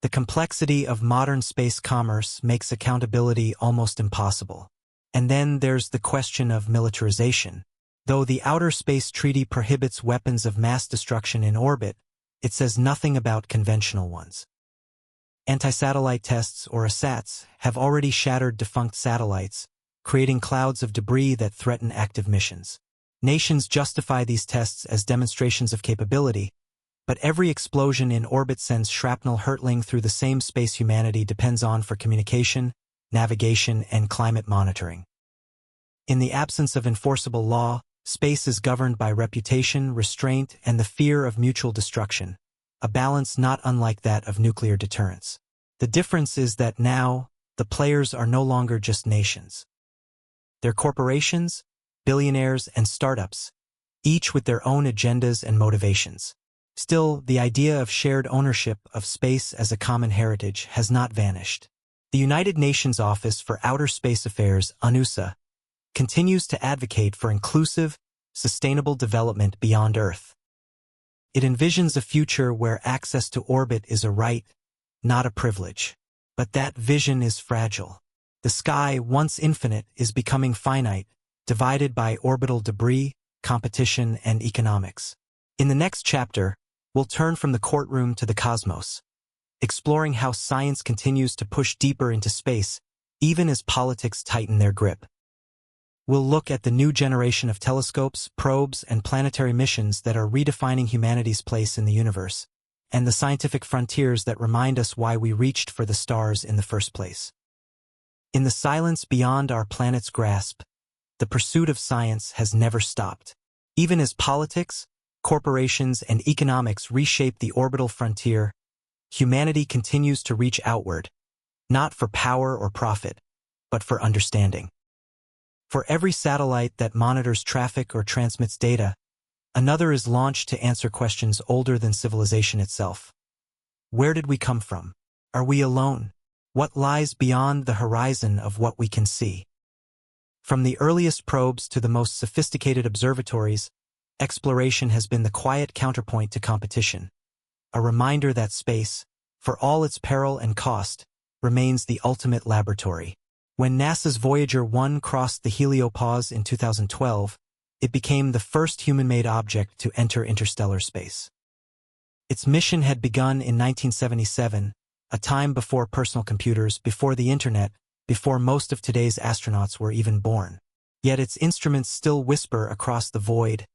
The complexity of modern space commerce makes accountability almost impossible. And then there's the question of militarization. Though the Outer Space Treaty prohibits weapons of mass destruction in orbit, it says nothing about conventional ones. Anti-satellite tests, or ASATs, have already shattered defunct satellites, creating clouds of debris that threaten active missions. Nations justify these tests as demonstrations of capability, but every explosion in orbit sends shrapnel hurtling through the same space humanity depends on for communication, navigation, and climate monitoring. In the absence of enforceable law, space is governed by reputation, restraint, and the fear of mutual destruction, a balance not unlike that of nuclear deterrence. The difference is that now, the players are no longer just nations. They're corporations, billionaires, and startups, each with their own agendas and motivations. Still, the idea of shared ownership of space as a common heritage has not vanished. The United Nations Office for Outer Space Affairs, UNOOSA, continues to advocate for inclusive, sustainable development beyond Earth. It envisions a future where access to orbit is a right, not a privilege. But that vision is fragile. The sky, once infinite, is becoming finite, divided by orbital debris, competition, and economics. In the next chapter, we'll turn from the courtroom to the cosmos, exploring how science continues to push deeper into space, even as politics tighten their grip. We'll look at the new generation of telescopes, probes, and planetary missions that are redefining humanity's place in the universe, and the scientific frontiers that remind us why we reached for the stars in the first place. In the silence beyond our planet's grasp, the pursuit of science has never stopped. Even as politics, corporations, and economics reshape the orbital frontier, humanity continues to reach outward, not for power or profit, but for understanding. For every satellite that monitors traffic or transmits data, another is launched to answer questions older than civilization itself. Where did we come from? Are we alone? What lies beyond the horizon of what we can see? From the earliest probes to the most sophisticated observatories, exploration has been the quiet counterpoint to competition, a reminder that space, for all its peril and cost, remains the ultimate laboratory. When NASA's Voyager 1 crossed the heliopause in 2012, it became the first human-made object to enter interstellar space. Its mission had begun in 1977, a time before personal computers, before the internet, before most of today's astronauts were even born. Yet its instruments still whisper across the void,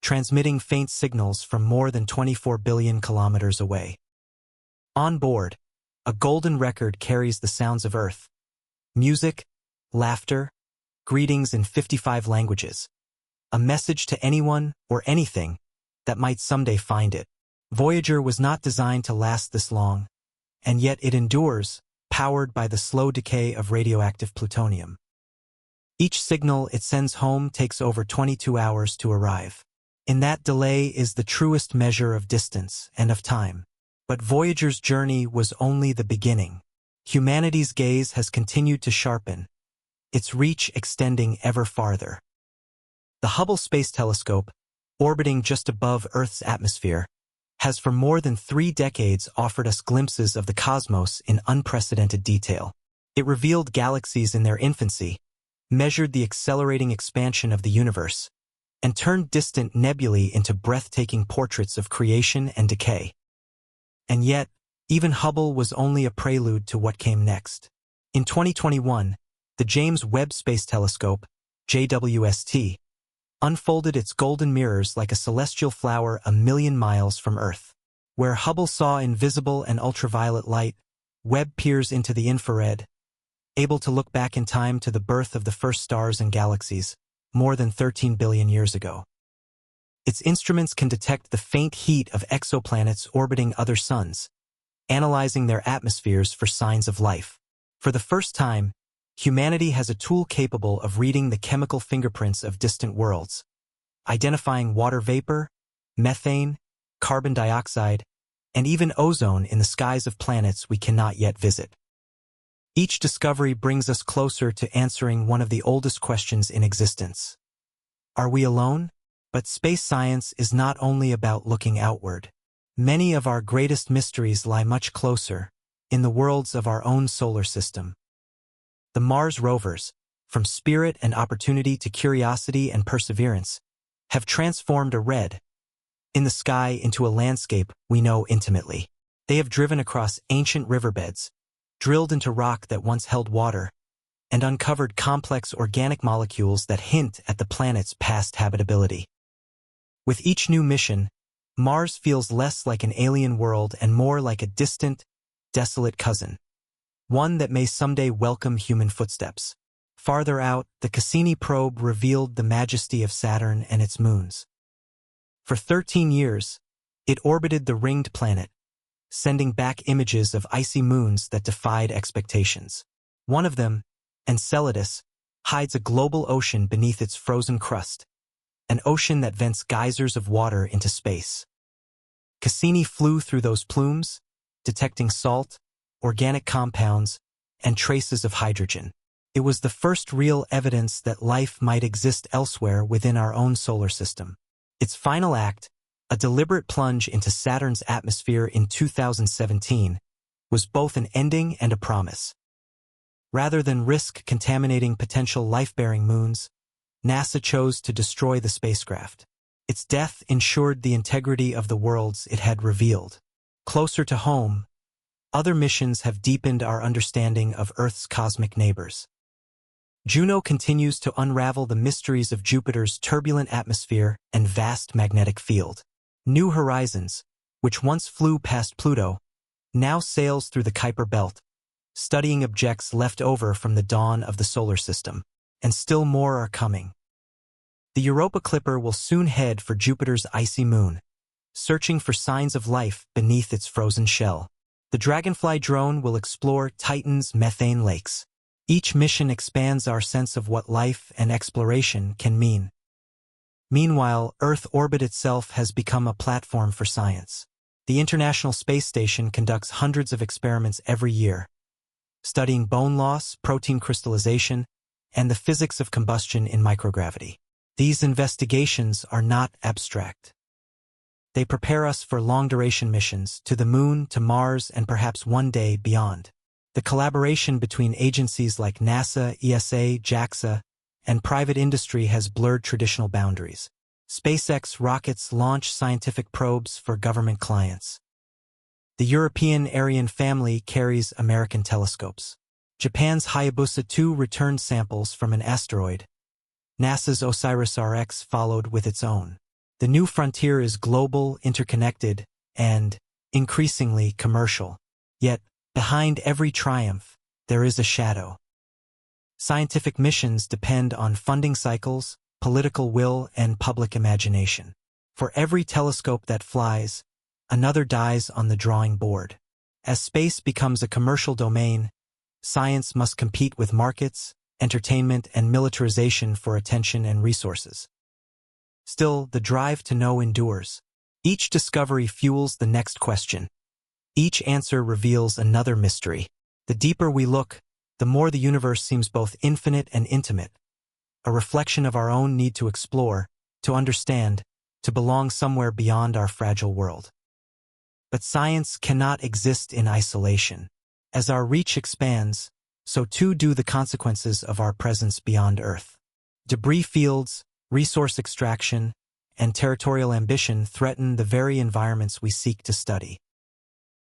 transmitting faint signals from more than 24 billion kilometers away. On board, a golden record carries the sounds of Earth. Music, laughter, greetings in 55 languages. A message to anyone or anything that might someday find it. Voyager was not designed to last this long, and yet it endures, powered by the slow decay of radioactive plutonium. Each signal it sends home takes over 22 hours to arrive. In that delay is the truest measure of distance and of time. But Voyager's journey was only the beginning. Humanity's gaze has continued to sharpen, its reach extending ever farther. The Hubble Space Telescope, orbiting just above Earth's atmosphere, has for more than 3 decades offered us glimpses of the cosmos in unprecedented detail. It revealed galaxies in their infancy, measured the accelerating expansion of the universe, and turned distant nebulae into breathtaking portraits of creation and decay. And yet, even Hubble was only a prelude to what came next. In 2021, the James Webb Space Telescope, JWST, unfolded its golden mirrors like a celestial flower a million miles from Earth. Where Hubble saw invisible and ultraviolet light, Webb peers into the infrared, able to look back in time to the birth of the first stars and galaxies, more than 13 billion years ago. Its instruments can detect the faint heat of exoplanets orbiting other suns, analyzing their atmospheres for signs of life. For the first time, humanity has a tool capable of reading the chemical fingerprints of distant worlds, identifying water vapor, methane, carbon dioxide, and even ozone in the skies of planets we cannot yet visit. Each discovery brings us closer to answering one of the oldest questions in existence. Are we alone? But space science is not only about looking outward. Many of our greatest mysteries lie much closer, in the worlds of our own solar system. The Mars rovers, from Spirit and Opportunity to Curiosity and Perseverance, have transformed a red in the sky into a landscape we know intimately. They have driven across ancient riverbeds, drilled into rock that once held water, and uncovered complex organic molecules that hint at the planet's past habitability. With each new mission, Mars feels less like an alien world and more like a distant, desolate cousin, one that may someday welcome human footsteps. Farther out, the Cassini probe revealed the majesty of Saturn and its moons. For 13 years, it orbited the ringed planet, sending back images of icy moons that defied expectations. One of them, Enceladus, hides a global ocean beneath its frozen crust, an ocean that vents geysers of water into space. Cassini flew through those plumes, detecting salt, organic compounds, and traces of hydrogen. It was the first real evidence that life might exist elsewhere within our own solar system. Its final act, a deliberate plunge into Saturn's atmosphere in 2017, was both an ending and a promise. Rather than risk contaminating potential life-bearing moons, NASA chose to destroy the spacecraft. Its death ensured the integrity of the worlds it had revealed. Closer to home, other missions have deepened our understanding of Earth's cosmic neighbors. Juno continues to unravel the mysteries of Jupiter's turbulent atmosphere and vast magnetic field. New Horizons, which once flew past Pluto, now sails through the Kuiper Belt, studying objects left over from the dawn of the solar system. And still more are coming. The Europa Clipper will soon head for Jupiter's icy moon, searching for signs of life beneath its frozen shell. The Dragonfly drone will explore Titan's methane lakes. Each mission expands our sense of what life and exploration can mean. Meanwhile, Earth orbit itself has become a platform for science. The International Space Station conducts hundreds of experiments every year, studying bone loss, protein crystallization, and the physics of combustion in microgravity. These investigations are not abstract. They prepare us for long-duration missions to the Moon, to Mars, and perhaps one day beyond. The collaboration between agencies like NASA, ESA, JAXA, and private industry has blurred traditional boundaries. SpaceX rockets launch scientific probes for government clients. The European Ariane family carries American telescopes. Japan's Hayabusa 2 returned samples from an asteroid. NASA's OSIRIS-RX followed with its own. The new frontier is global, interconnected, and, increasingly commercial. Yet, behind every triumph, there is a shadow. Scientific missions depend on funding cycles, political will, and public imagination. For every telescope that flies, another dies on the drawing board. As space becomes a commercial domain, science must compete with markets, entertainment, and militarization for attention and resources. Still, the drive to know endures. Each discovery fuels the next question. Each answer reveals another mystery. The deeper we look, the more the universe seems both infinite and intimate, a reflection of our own need to explore, to understand, to belong somewhere beyond our fragile world. But science cannot exist in isolation. As our reach expands, so too do the consequences of our presence beyond Earth. Debris fields, resource extraction, and territorial ambition threaten the very environments we seek to study.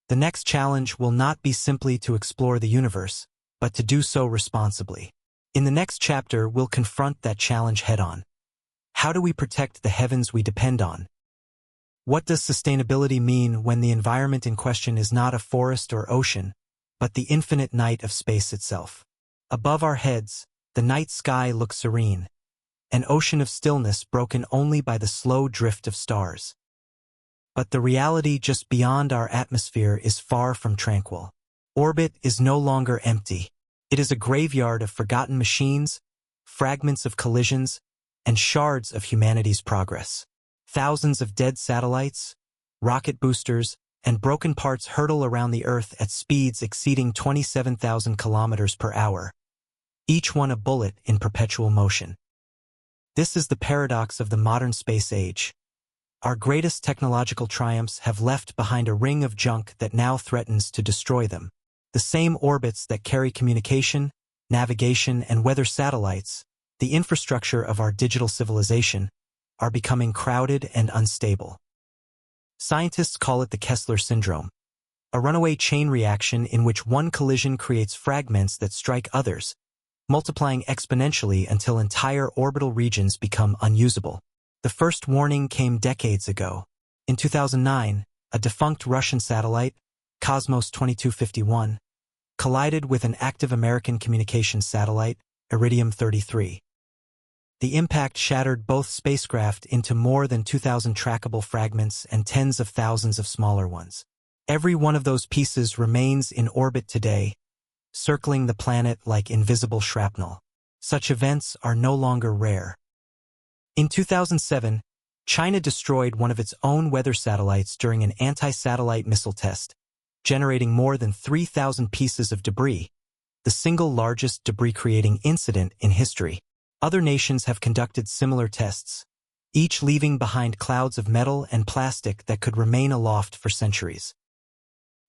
The next challenge will not be simply to explore the universe, but to do so responsibly. In the next chapter, we'll confront that challenge head-on. How do we protect the heavens we depend on? What does sustainability mean when the environment in question is not a forest or ocean, but the infinite night of space itself? Above our heads, the night sky looks serene, an ocean of stillness broken only by the slow drift of stars. But the reality just beyond our atmosphere is far from tranquil. Orbit is no longer empty. It is a graveyard of forgotten machines, fragments of collisions, and shards of humanity's progress. Thousands of dead satellites, rocket boosters, and broken parts hurtle around the Earth at speeds exceeding 27,000 kilometers per hour, each one a bullet in perpetual motion. This is the paradox of the modern space age. Our greatest technological triumphs have left behind a ring of junk that now threatens to destroy them. The same orbits that carry communication, navigation, and weather satellites, the infrastructure of our digital civilization, are becoming crowded and unstable. Scientists call it the Kessler syndrome, a runaway chain reaction in which one collision creates fragments that strike others, multiplying exponentially until entire orbital regions become unusable. The first warning came decades ago. In 2009, a defunct Russian satellite, Cosmos 2251, collided with an active American communications satellite, Iridium 33. The impact shattered both spacecraft into more than 2,000 trackable fragments and tens of thousands of smaller ones. Every one of those pieces remains in orbit today, circling the planet like invisible shrapnel. Such events are no longer rare. In 2007, China destroyed one of its own weather satellites during an anti-satellite missile test, generating more than 3,000 pieces of debris, the single largest debris-creating incident in history. Other nations have conducted similar tests, each leaving behind clouds of metal and plastic that could remain aloft for centuries.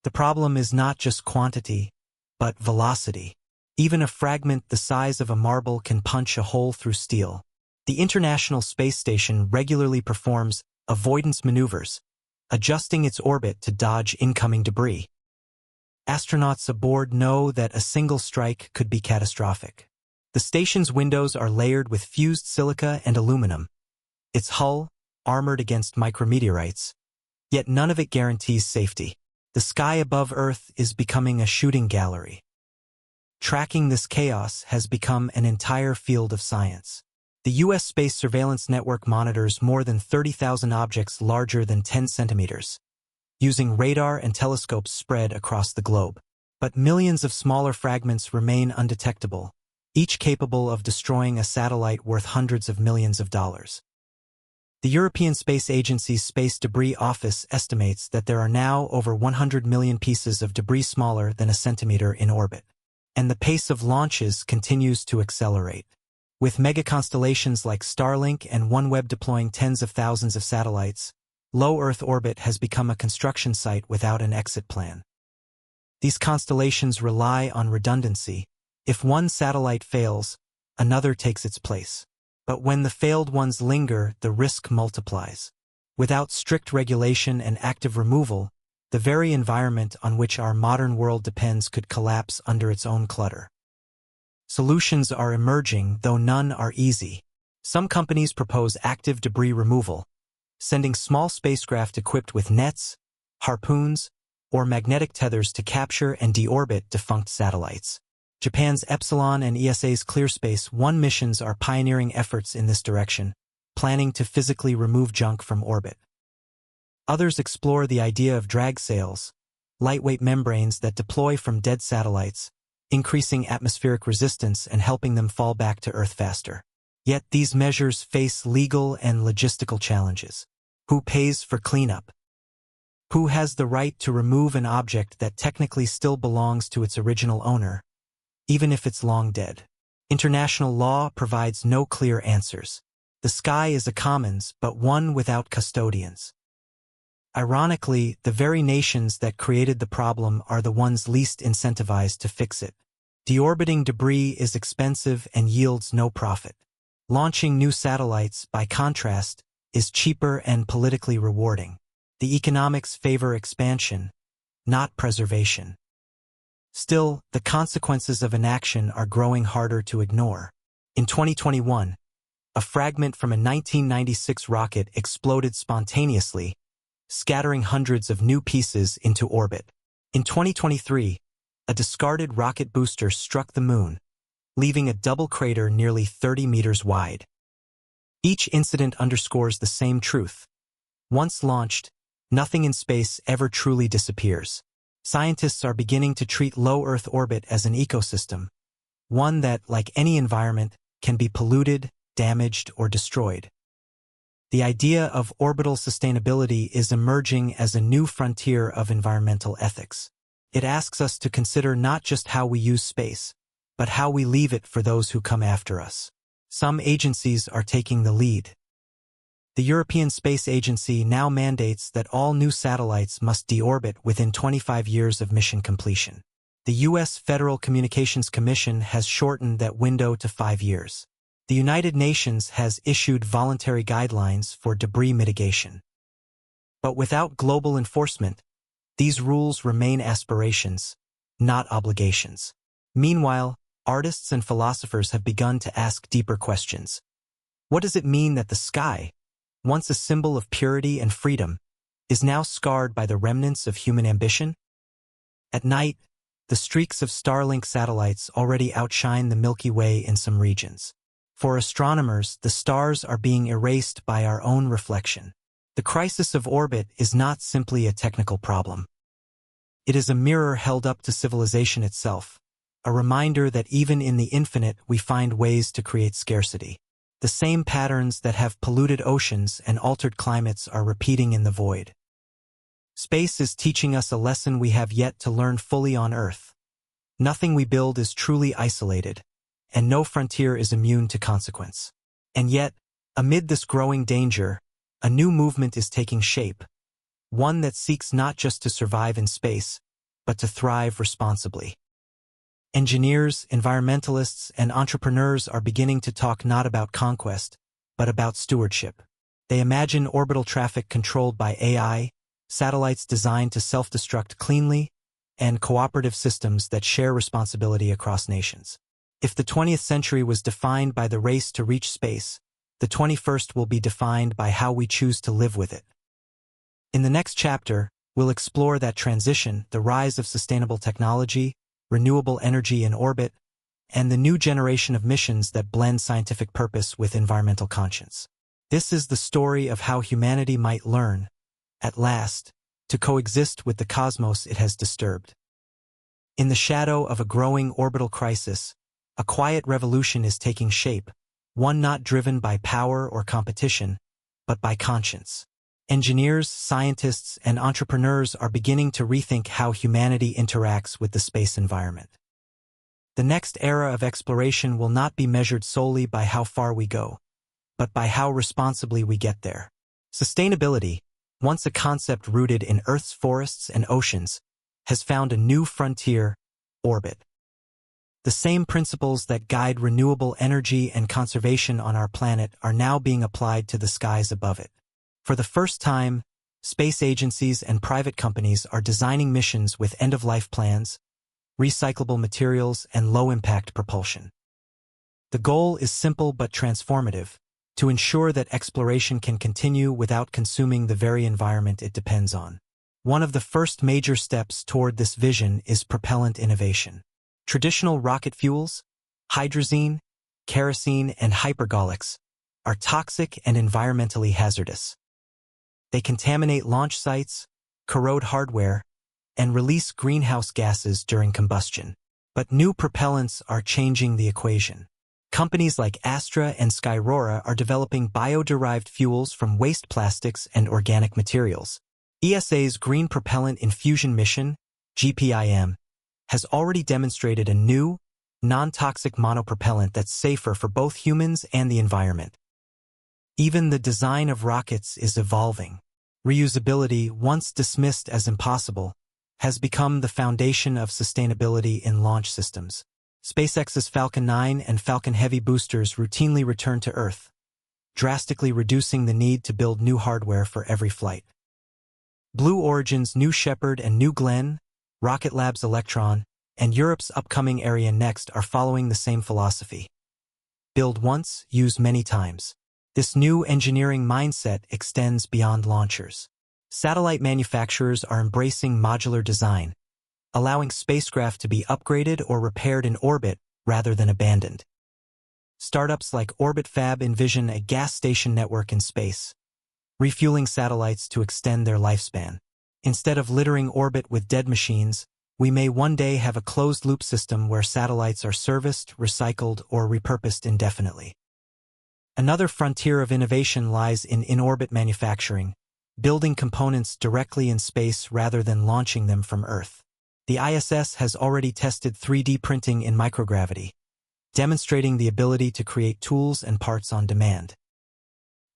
The problem is not just quantity, but velocity. Even a fragment the size of a marble can punch a hole through steel. The International Space Station regularly performs avoidance maneuvers, adjusting its orbit to dodge incoming debris. Astronauts aboard know that a single strike could be catastrophic. The station's windows are layered with fused silica and aluminum, its hull armored against micrometeorites, yet none of it guarantees safety. The sky above Earth is becoming a shooting gallery. Tracking this chaos has become an entire field of science. The U.S. Space Surveillance Network monitors more than 30,000 objects larger than 10 centimeters, using radar and telescopes spread across the globe. But millions of smaller fragments remain undetectable, each capable of destroying a satellite worth hundreds of millions of dollars. The European Space Agency's Space Debris Office estimates that there are now over 100 million pieces of debris smaller than a centimeter in orbit. And the pace of launches continues to accelerate. With mega-constellations like Starlink and OneWeb deploying tens of thousands of satellites, low Earth orbit has become a construction site without an exit plan. These constellations rely on redundancy. If one satellite fails, another takes its place. But when the failed ones linger, the risk multiplies. Without strict regulation and active removal, the very environment on which our modern world depends could collapse under its own clutter. Solutions are emerging, though none are easy. Some companies propose active debris removal, sending small spacecraft equipped with nets, harpoons, or magnetic tethers to capture and deorbit defunct satellites. Japan's Epsilon and ESA's ClearSpace 1 missions are pioneering efforts in this direction, planning to physically remove junk from orbit. Others explore the idea of drag sails, lightweight membranes that deploy from dead satellites, increasing atmospheric resistance and helping them fall back to Earth faster. Yet these measures face legal and logistical challenges. Who pays for cleanup? Who has the right to remove an object that technically still belongs to its original owner, even if it's long dead? International law provides no clear answers. The sky is a commons, but one without custodians. Ironically, the very nations that created the problem are the ones least incentivized to fix it. Deorbiting debris is expensive and yields no profit. Launching new satellites, by contrast, is cheaper and politically rewarding. The economics favor expansion, not preservation. Still, the consequences of inaction are growing harder to ignore. In 2021, a fragment from a 1996 rocket exploded spontaneously, scattering hundreds of new pieces into orbit. In 2023, a discarded rocket booster struck the moon, leaving a double crater nearly 30 meters wide. Each incident underscores the same truth. Once launched, nothing in space ever truly disappears. Scientists are beginning to treat low Earth orbit as an ecosystem, one that, like any environment, can be polluted, damaged, or destroyed. The idea of orbital sustainability is emerging as a new frontier of environmental ethics. It asks us to consider not just how we use space, but how we leave it for those who come after us. Some agencies are taking the lead. The European Space Agency now mandates that all new satellites must deorbit within 25 years of mission completion. The U.S. Federal Communications Commission has shortened that window to 5 years. The United Nations has issued voluntary guidelines for debris mitigation. But without global enforcement, these rules remain aspirations, not obligations. Meanwhile, artists and philosophers have begun to ask deeper questions. What does it mean that the sky, once a symbol of purity and freedom, is now scarred by the remnants of human ambition? At night, the streaks of Starlink satellites already outshine the Milky Way in some regions. For astronomers, the stars are being erased by our own reflection. The crisis of orbit is not simply a technical problem. It is a mirror held up to civilization itself, a reminder that even in the infinite we find ways to create scarcity. The same patterns that have polluted oceans and altered climates are repeating in the void. Space is teaching us a lesson we have yet to learn fully on Earth. Nothing we build is truly isolated, and no frontier is immune to consequence. And yet, amid this growing danger, a new movement is taking shape, one that seeks not just to survive in space, but to thrive responsibly. Engineers, environmentalists, and entrepreneurs are beginning to talk not about conquest, but about stewardship. They imagine orbital traffic controlled by AI, satellites designed to self-destruct cleanly, and cooperative systems that share responsibility across nations. If the 20th century was defined by the race to reach space, the 21st will be defined by how we choose to live with it. In the next chapter, we'll explore that transition, the rise of sustainable technology, renewable energy in orbit, and the new generation of missions that blend scientific purpose with environmental conscience. This is the story of how humanity might learn, at last, to coexist with the cosmos it has disturbed. In the shadow of a growing orbital crisis, a quiet revolution is taking shape, one not driven by power or competition, but by conscience. Engineers, scientists, and entrepreneurs are beginning to rethink how humanity interacts with the space environment. The next era of exploration will not be measured solely by how far we go, but by how responsibly we get there. Sustainability, once a concept rooted in Earth's forests and oceans, has found a new frontier, orbit. The same principles that guide renewable energy and conservation on our planet are now being applied to the skies above it. For the first time, space agencies and private companies are designing missions with end-of-life plans, recyclable materials, and low-impact propulsion. The goal is simple but transformative: to ensure that exploration can continue without consuming the very environment it depends on. One of the first major steps toward this vision is propellant innovation. Traditional rocket fuels, hydrazine, kerosene, and hypergolics, are toxic and environmentally hazardous. They contaminate launch sites, corrode hardware, and release greenhouse gases during combustion. But new propellants are changing the equation. Companies like Astra and Skyrora are developing bio-derived fuels from waste plastics and organic materials. ESA's Green Propellant Infusion Mission, GPIM, has already demonstrated a new, non-toxic monopropellant that's safer for both humans and the environment. Even the design of rockets is evolving. Reusability, once dismissed as impossible, has become the foundation of sustainability in launch systems. SpaceX's Falcon 9 and Falcon Heavy boosters routinely return to Earth, drastically reducing the need to build new hardware for every flight. Blue Origin's New Shepard and New Glenn, Rocket Lab's Electron, and Europe's upcoming Ariane Next are following the same philosophy. Build once, use many times. This new engineering mindset extends beyond launchers. Satellite manufacturers are embracing modular design, allowing spacecraft to be upgraded or repaired in orbit rather than abandoned. Startups like OrbitFab envision a gas station network in space, refueling satellites to extend their lifespan. Instead of littering orbit with dead machines, we may one day have a closed-loop system where satellites are serviced, recycled, or repurposed indefinitely. Another frontier of innovation lies in in-orbit manufacturing, building components directly in space rather than launching them from Earth. The ISS has already tested 3D printing in microgravity, demonstrating the ability to create tools and parts on demand.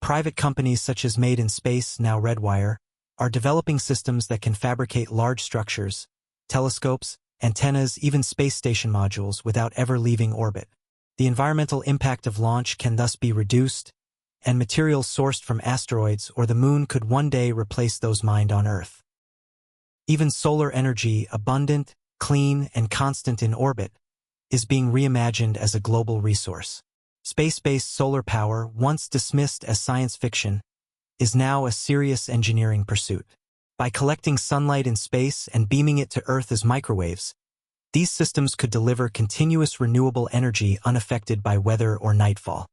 Private companies such as Made in Space, now Redwire, are developing systems that can fabricate large structures, telescopes, antennas, even space station modules without ever leaving orbit. The environmental impact of launch can thus be reduced, and materials sourced from asteroids or the moon could one day replace those mined on Earth. Even solar energy, abundant, clean, and constant in orbit, is being reimagined as a global resource. Space-based solar power, once dismissed as science fiction, is now a serious engineering pursuit. By collecting sunlight in space and beaming it to Earth as microwaves, these systems could deliver continuous renewable energy unaffected by weather or nightfall.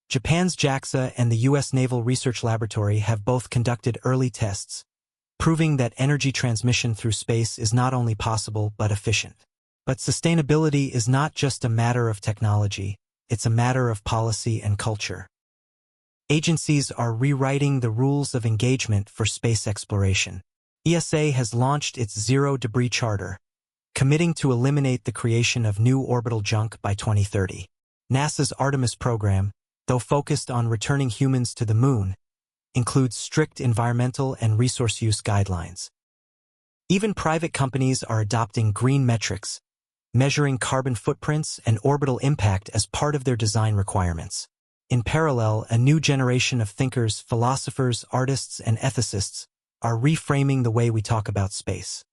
Japan's JAXA and the U.S. Naval Research Laboratory have both conducted early tests, proving that energy transmission through space is not only possible but efficient. But sustainability is not just a matter of technology, it's a matter of policy and culture. Agencies are rewriting the rules of engagement for space exploration. ESA has launched its Zero Debris Charter, committing to eliminate the creation of new orbital junk by 2030. NASA's Artemis program, though focused on returning humans to the moon, includes strict environmental and resource use guidelines. Even private companies are adopting green metrics, measuring carbon footprints and orbital impact as part of their design requirements. In parallel, a new generation of thinkers, philosophers, artists, and ethicists are reframing the way we talk about space.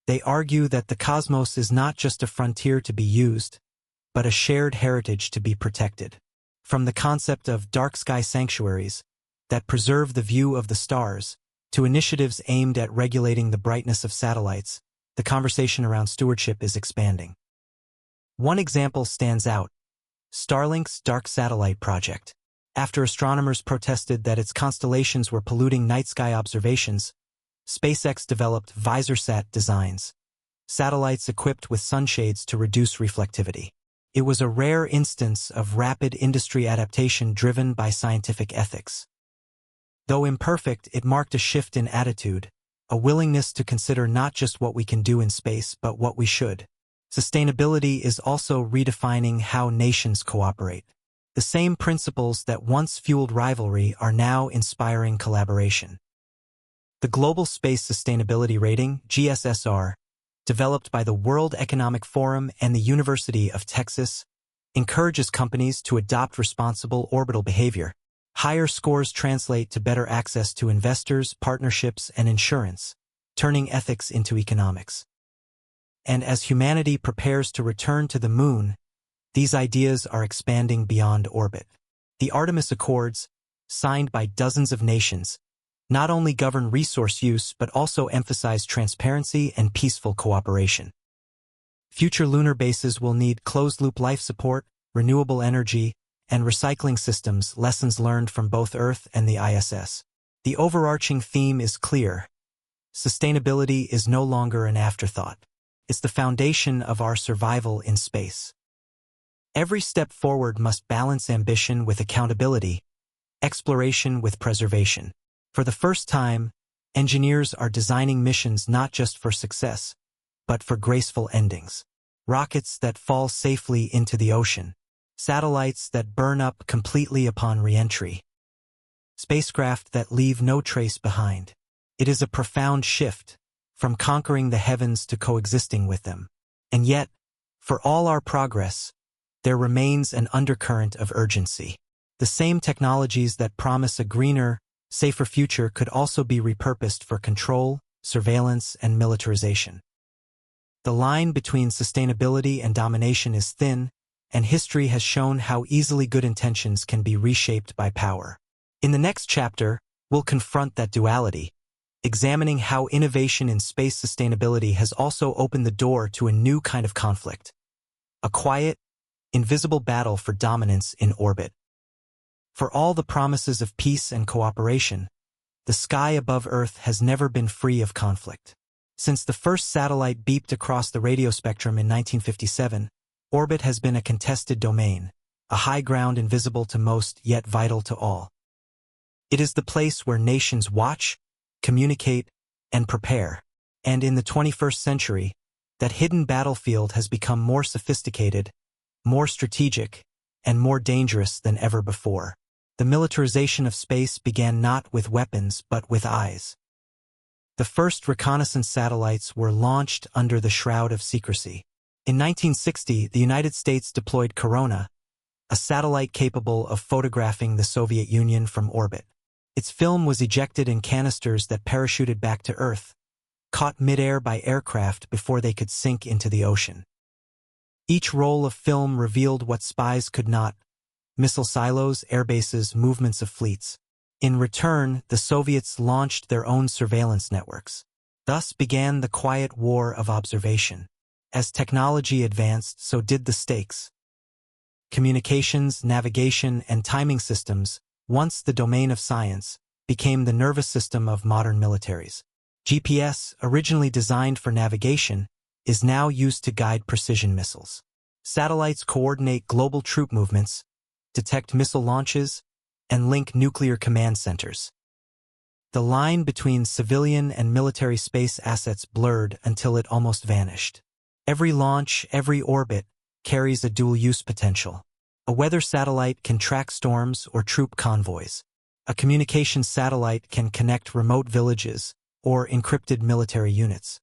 They argue that the cosmos is not just a frontier to be used, but a shared heritage to be protected. From the concept of dark sky sanctuaries that preserve the view of the stars, to initiatives aimed at regulating the brightness of satellites, the conversation around stewardship is expanding. One example stands out: Starlink's Dark Satellite project. After astronomers protested that its constellations were polluting night sky observations, SpaceX developed VisorSat designs, satellites equipped with sunshades to reduce reflectivity. It was a rare instance of rapid industry adaptation driven by scientific ethics. Though imperfect, it marked a shift in attitude, a willingness to consider not just what we can do in space, but what we should. Sustainability is also redefining how nations cooperate. The same principles that once fueled rivalry are now inspiring collaboration. The Global Space Sustainability Rating, GSSR, developed by the World Economic Forum and the University of Texas, encourages companies to adopt responsible orbital behavior. Higher scores translate to better access to investors, partnerships, and insurance, turning ethics into economics. And as humanity prepares to return to the moon, these ideas are expanding beyond orbit. The Artemis Accords, signed by dozens of nations, not only govern resource use but also emphasize transparency and peaceful cooperation. Future lunar bases will need closed-loop life support, renewable energy, and recycling systems, lessons learned from both Earth and the ISS. The overarching theme is clear. Sustainability is no longer an afterthought. It's the foundation of our survival in space. Every step forward must balance ambition with accountability, exploration with preservation. For the first time, engineers are designing missions not just for success, but for graceful endings. Rockets that fall safely into the ocean. Satellites that burn up completely upon re-entry. Spacecraft that leave no trace behind. It is a profound shift, from conquering the heavens to coexisting with them. And yet, for all our progress, there remains an undercurrent of urgency. The same technologies that promise a greener, safer future could also be repurposed for control, surveillance, and militarization. The line between sustainability and domination is thin, and history has shown how easily good intentions can be reshaped by power. In the next chapter, we'll confront that duality, examining how innovation in space sustainability has also opened the door to a new kind of conflict. A quiet, invisible battle for dominance in orbit. For all the promises of peace and cooperation, the sky above Earth has never been free of conflict. Since the first satellite beeped across the radio spectrum in 1957, orbit has been a contested domain, a high ground invisible to most yet vital to all. It is the place where nations watch, communicate, and prepare. And in the 21st century, that hidden battlefield has become more sophisticated, more strategic, and more dangerous than ever before. The militarization of space began not with weapons but with eyes. The first reconnaissance satellites were launched under the shroud of secrecy. In 1960, the United States deployed Corona, a satellite capable of photographing the Soviet Union from orbit. Its film was ejected in canisters that parachuted back to Earth, caught midair by aircraft before they could sink into the ocean. Each roll of film revealed what spies could not: missile silos, airbases, movements of fleets. In return, the Soviets launched their own surveillance networks. Thus began the quiet war of observation. As technology advanced, so did the stakes. Communications, navigation, and timing systems, once the domain of science, became the nervous system of modern militaries. GPS, originally designed for navigation, is now used to guide precision missiles. Satellites coordinate global troop movements, detect missile launches, and link nuclear command centers. The line between civilian and military space assets blurred until it almost vanished. Every launch, every orbit, carries a dual-use potential. A weather satellite can track storms or troop convoys. A communications satellite can connect remote villages or encrypted military units.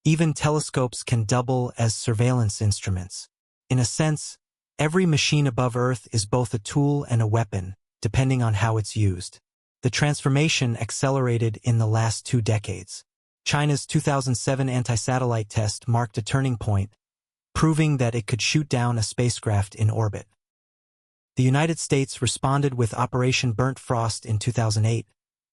Even telescopes can double as surveillance instruments. In a sense, every machine above Earth is both a tool and a weapon, depending on how it's used. The transformation accelerated in the last 2 decades. China's 2007 anti-satellite test marked a turning point, proving that it could shoot down a spacecraft in orbit. The United States responded with Operation Burnt Frost in 2008,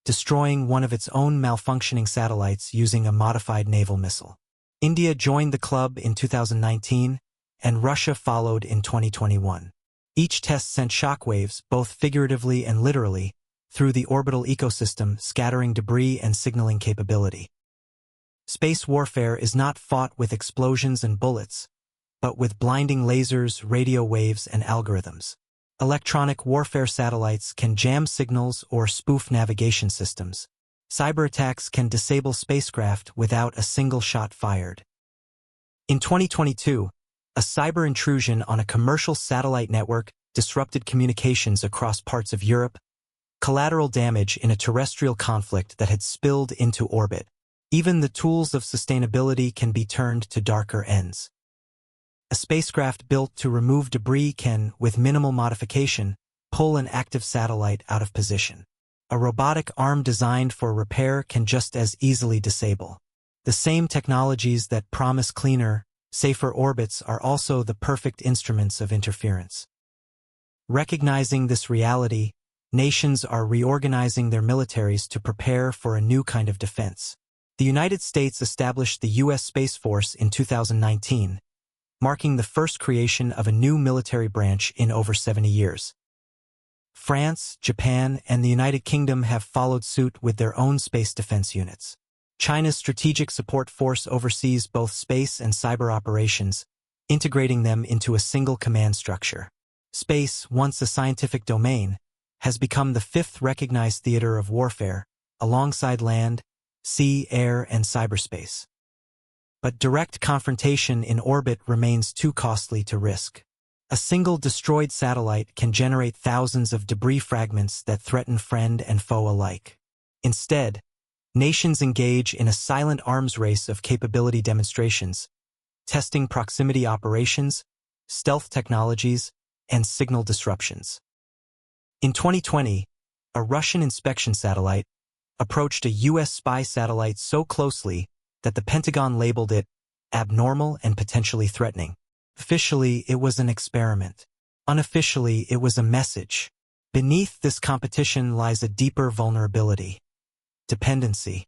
destroying one of its own malfunctioning satellites using a modified naval missile. India joined the club in 2019, and Russia followed in 2021. Each test sent shockwaves, both figuratively and literally, through the orbital ecosystem, scattering debris and signaling capability. Space warfare is not fought with explosions and bullets, but with blinding lasers, radio waves, and algorithms. Electronic warfare satellites can jam signals or spoof navigation systems. Cyber attacks can disable spacecraft without a single shot fired. In 2022, a cyber intrusion on a commercial satellite network disrupted communications across parts of Europe, collateral damage in a terrestrial conflict that had spilled into orbit. Even the tools of sustainability can be turned to darker ends. A spacecraft built to remove debris can, with minimal modification, pull an active satellite out of position. A robotic arm designed for repair can just as easily disable. The same technologies that promise cleaner, safer orbits are also the perfect instruments of interference. Recognizing this reality, nations are reorganizing their militaries to prepare for a new kind of defense. The United States established the U.S. Space Force in 2019, marking the first creation of a new military branch in over 70 years. France, Japan, and the United Kingdom have followed suit with their own space defense units. China's Strategic Support Force oversees both space and cyber operations, integrating them into a single command structure. Space, once a scientific domain, has become the fifth recognized theater of warfare, alongside land, sea, air, and cyberspace. But direct confrontation in orbit remains too costly to risk. A single destroyed satellite can generate thousands of debris fragments that threaten friend and foe alike. Instead, nations engage in a silent arms race of capability demonstrations, testing proximity operations, stealth technologies, and signal disruptions. In 2020, a Russian inspection satellite approached a U.S. spy satellite so closely that the Pentagon labeled it abnormal and potentially threatening. Officially, it was an experiment. Unofficially, it was a message. Beneath this competition lies a deeper vulnerability: dependency.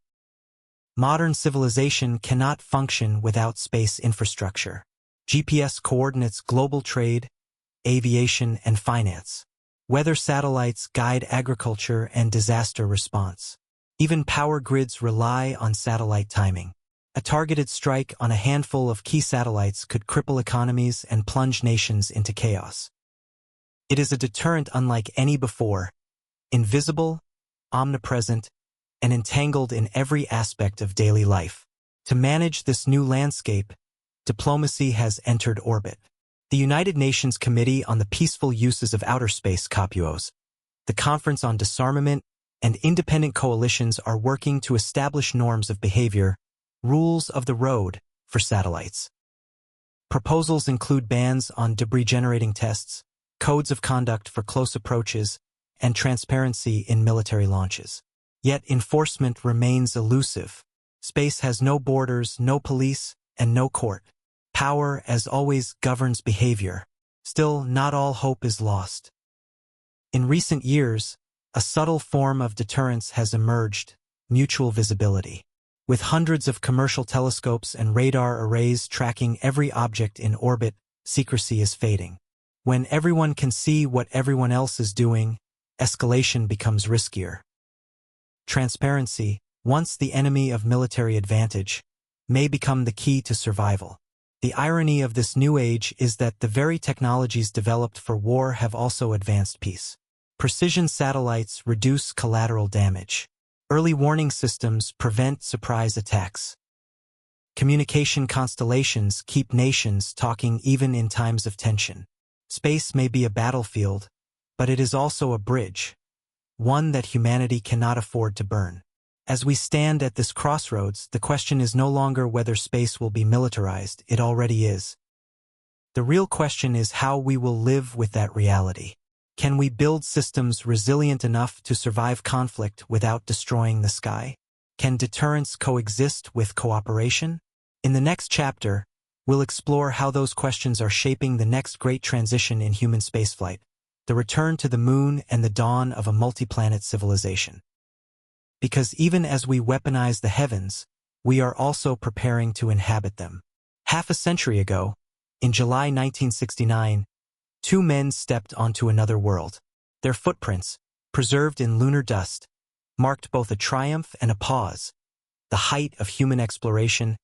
Modern civilization cannot function without space infrastructure. GPS coordinates global trade, aviation, and finance. Weather satellites guide agriculture and disaster response. Even power grids rely on satellite timing. A targeted strike on a handful of key satellites could cripple economies and plunge nations into chaos. It is a deterrent unlike any before, invisible, omnipresent, and entangled in every aspect of daily life. To manage this new landscape, diplomacy has entered orbit. The United Nations Committee on the Peaceful Uses of Outer Space (COPUOS), the Conference on Disarmament, and independent coalitions are working to establish norms of behavior, rules of the road, for satellites. Proposals include bans on debris-generating tests, codes of conduct for close approaches, and transparency in military launches. Yet enforcement remains elusive. Space has no borders, no police, and no court. Power, as always, governs behavior. Still, not all hope is lost. In recent years, a subtle form of deterrence has emerged: mutual visibility. With hundreds of commercial telescopes and radar arrays tracking every object in orbit, secrecy is fading. When everyone can see what everyone else is doing, escalation becomes riskier. Transparency, once the enemy of military advantage, may become the key to survival. The irony of this new age is that the very technologies developed for war have also advanced peace. Precision satellites reduce collateral damage. Early warning systems prevent surprise attacks. Communication constellations keep nations talking even in times of tension. Space may be a battlefield, but it is also a bridge, one that humanity cannot afford to burn. As we stand at this crossroads, the question is no longer whether space will be militarized; it already is. The real question is how we will live with that reality. Can we build systems resilient enough to survive conflict without destroying the sky? Can deterrence coexist with cooperation? In the next chapter, we'll explore how those questions are shaping the next great transition in human spaceflight: the return to the moon and the dawn of a multi-planet civilization. Because even as we weaponize the heavens, we are also preparing to inhabit them. Half a century ago, in July 1969, two men stepped onto another world. Their footprints, preserved in lunar dust, marked both a triumph and a pause, the height of human exploration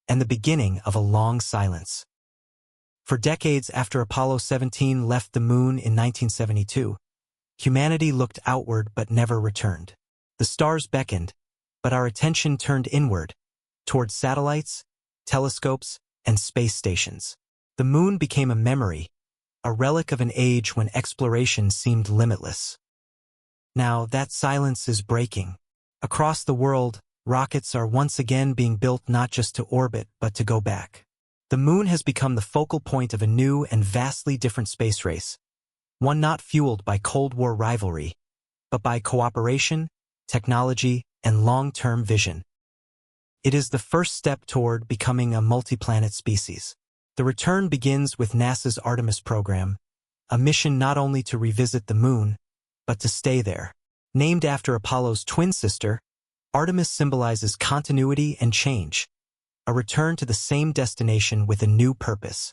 and the beginning of a long silence. For decades after Apollo 17 left the moon in 1972, humanity looked outward but never returned. The stars beckoned, but our attention turned inward, toward satellites, telescopes, and space stations. The moon became a memory, a relic of an age when exploration seemed limitless. Now that silence is breaking. Across the world, rockets are once again being built not just to orbit but to go back. The moon has become the focal point of a new and vastly different space race, one not fueled by Cold War rivalry, but by cooperation, technology, and long-term vision. It is the first step toward becoming a multi-planet species. The return begins with NASA's Artemis program, a mission not only to revisit the moon, but to stay there. Named after Apollo's twin sister, Artemis symbolizes continuity and change, a return to the same destination with a new purpose.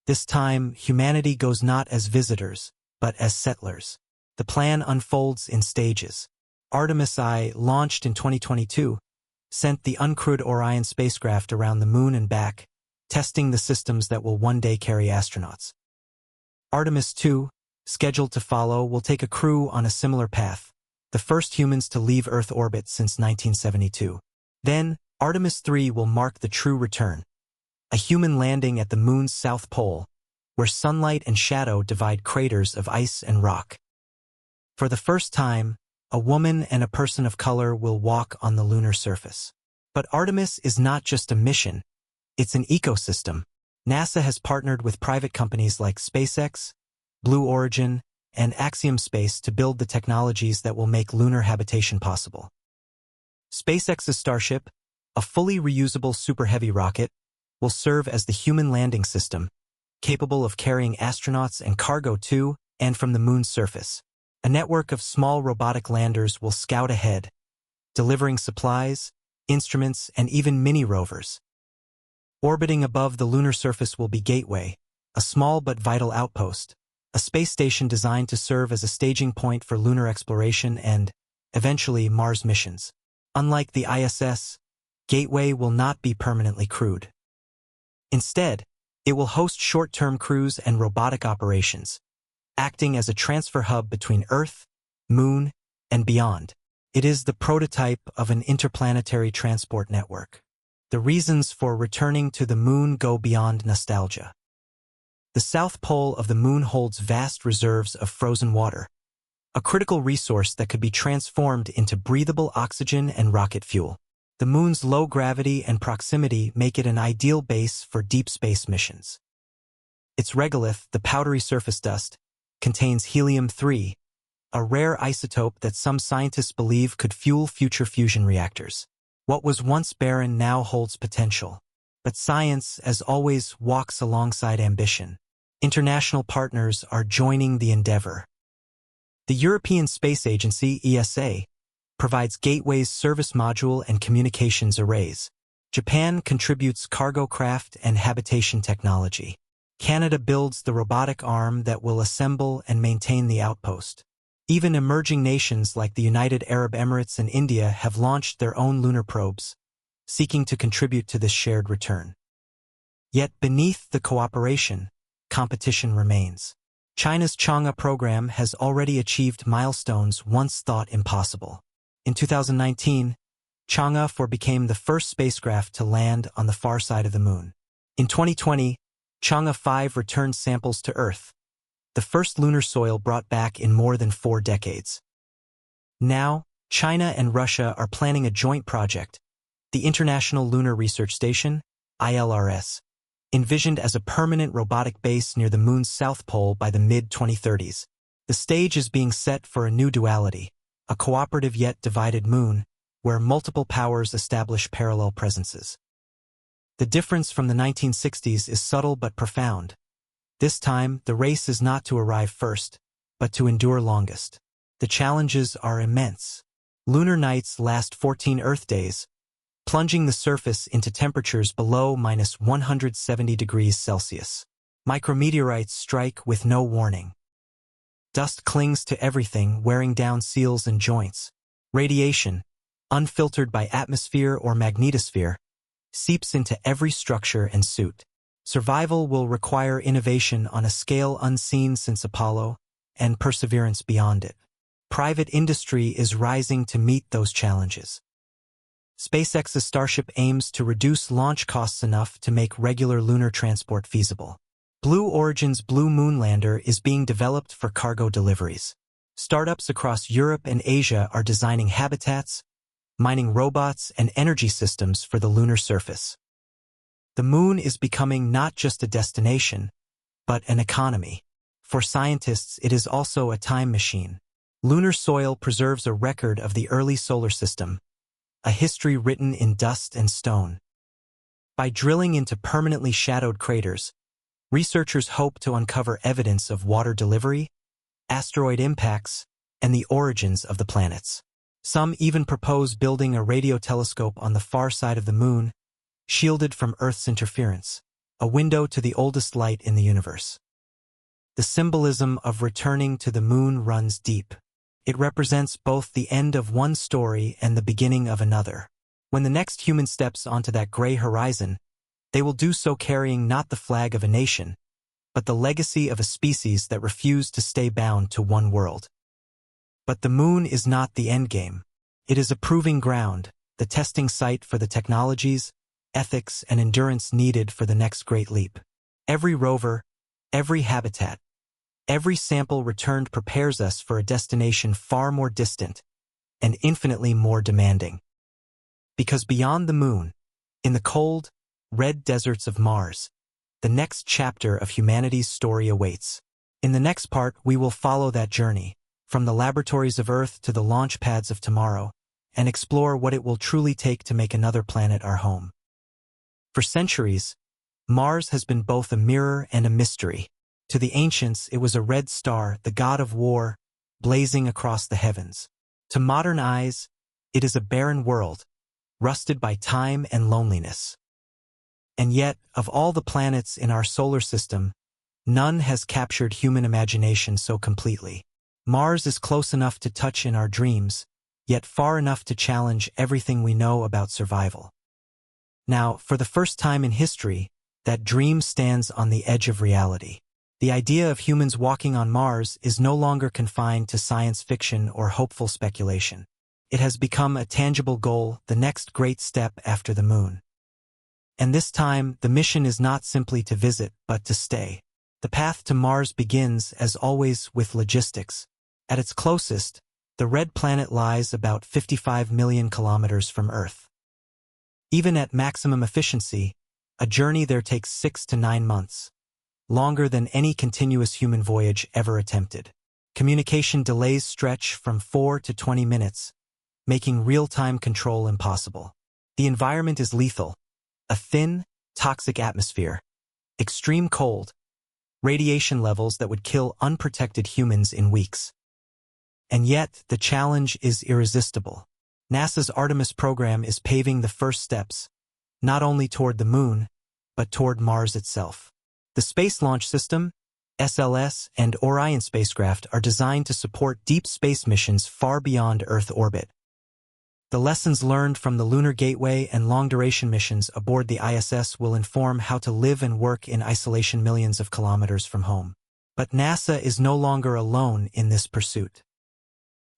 This time, humanity goes not as visitors, but as settlers. The plan unfolds in stages. Artemis I, launched in 2022, sent the uncrewed Orion spacecraft around the Moon and back, testing the systems that will one day carry astronauts. Artemis II, scheduled to follow, will take a crew on a similar path, the first humans to leave Earth orbit since 1972. Then, Artemis III will mark the true return, a human landing at the Moon's south pole, where sunlight and shadow divide craters of ice and rock. For the first time, a woman and a person of color will walk on the lunar surface. But Artemis is not just a mission, it's an ecosystem. NASA has partnered with private companies like SpaceX, Blue Origin, and Axiom Space to build the technologies that will make lunar habitation possible. SpaceX's Starship, a fully reusable super heavy rocket, will serve as the human landing system, capable of carrying astronauts and cargo to and from the Moon's surface. A network of small robotic landers will scout ahead, delivering supplies, instruments, and even mini rovers. Orbiting above the lunar surface will be Gateway, a small but vital outpost, a space station designed to serve as a staging point for lunar exploration and, eventually, Mars missions. Unlike the ISS, Gateway will not be permanently crewed. Instead, it will host short-term crews and robotic operations, acting as a transfer hub between Earth, Moon, and beyond. It is the prototype of an interplanetary transport network. The reasons for returning to the Moon go beyond nostalgia. The south pole of the Moon holds vast reserves of frozen water, a critical resource that could be transformed into breathable oxygen and rocket fuel. The Moon's low gravity and proximity make it an ideal base for deep space missions. Its regolith, the powdery surface dust, contains helium-3, a rare isotope that some scientists believe could fuel future fusion reactors. What was once barren now holds potential. But science, as always, walks alongside ambition. International partners are joining the endeavor. The European Space Agency, ESA, provides Gateway's service module and communications arrays. Japan contributes cargo craft and habitation technology. Canada builds the robotic arm that will assemble and maintain the outpost. Even emerging nations like the United Arab Emirates and India have launched their own lunar probes, seeking to contribute to this shared return. Yet beneath the cooperation, competition remains. China's Chang'e program has already achieved milestones once thought impossible. In 2019, Chang'e 4 became the first spacecraft to land on the far side of the Moon. In 2020, Chang'e 5 returned samples to Earth, the first lunar soil brought back in more than 4 decades. Now, China and Russia are planning a joint project, the International Lunar Research Station, ILRS, envisioned as a permanent robotic base near the Moon's south pole by the mid-2030s. The stage is being set for a new duality, a cooperative yet divided Moon, where multiple powers establish parallel presences. The difference from the 1960s is subtle but profound. This time, the race is not to arrive first, but to endure longest. The challenges are immense. Lunar nights last 14 Earth days, plunging the surface into temperatures below -170 degrees Celsius. Micrometeorites strike with no warning. Dust clings to everything, wearing down seals and joints. Radiation, unfiltered by atmosphere or magnetosphere, seeps into every structure and suit. Survival will require innovation on a scale unseen since Apollo, and perseverance beyond it. Private industry is rising to meet those challenges. SpaceX's Starship aims to reduce launch costs enough to make regular lunar transport feasible. Blue Origin's Blue Moon lander is being developed for cargo deliveries. Startups across Europe and Asia are designing habitats, mining robots, and energy systems for the lunar surface. The Moon is becoming not just a destination, but an economy. For scientists, it is also a time machine. Lunar soil preserves a record of the early solar system, a history written in dust and stone. By drilling into permanently shadowed craters, researchers hope to uncover evidence of water delivery, asteroid impacts, and the origins of the planets. Some even propose building a radio telescope on the far side of the moon, shielded from Earth's interference, a window to the oldest light in the universe. The symbolism of returning to the moon runs deep. It represents both the end of one story and the beginning of another. When the next human steps onto that gray horizon, they will do so carrying not the flag of a nation, but the legacy of a species that refused to stay bound to one world. But the moon is not the endgame. It is a proving ground, the testing site for the technologies, ethics, and endurance needed for the next great leap. Every rover, every habitat, every sample returned prepares us for a destination far more distant and infinitely more demanding. Because beyond the moon, in the cold, red deserts of Mars, the next chapter of humanity's story awaits. In the next part, we will follow that journey, from the laboratories of Earth to the launch pads of tomorrow, and explore what it will truly take to make another planet our home. For centuries, Mars has been both a mirror and a mystery. To the ancients, it was a red star, the god of war, blazing across the heavens. To modern eyes, it is a barren world, rusted by time and loneliness. And yet, of all the planets in our solar system, none has captured human imagination so completely. Mars is close enough to touch in our dreams, yet far enough to challenge everything we know about survival. Now, for the first time in history, that dream stands on the edge of reality. The idea of humans walking on Mars is no longer confined to science fiction or hopeful speculation. It has become a tangible goal, the next great step after the moon. And this time, the mission is not simply to visit, but to stay. The path to Mars begins, as always, with logistics. At its closest, the red planet lies about 55 million kilometers from Earth. Even at maximum efficiency, a journey there takes 6 to 9 months, longer than any continuous human voyage ever attempted. Communication delays stretch from 4 to 20 minutes, making real-time control impossible. The environment is lethal. A thin, toxic atmosphere, extreme cold, radiation levels that would kill unprotected humans in weeks. And yet, the challenge is irresistible. NASA's Artemis program is paving the first steps, not only toward the moon, but toward Mars itself. The Space Launch System, SLS, and Orion spacecraft are designed to support deep space missions far beyond Earth orbit. The lessons learned from the Lunar Gateway and long-duration missions aboard the ISS will inform how to live and work in isolation millions of kilometers from home. But NASA is no longer alone in this pursuit.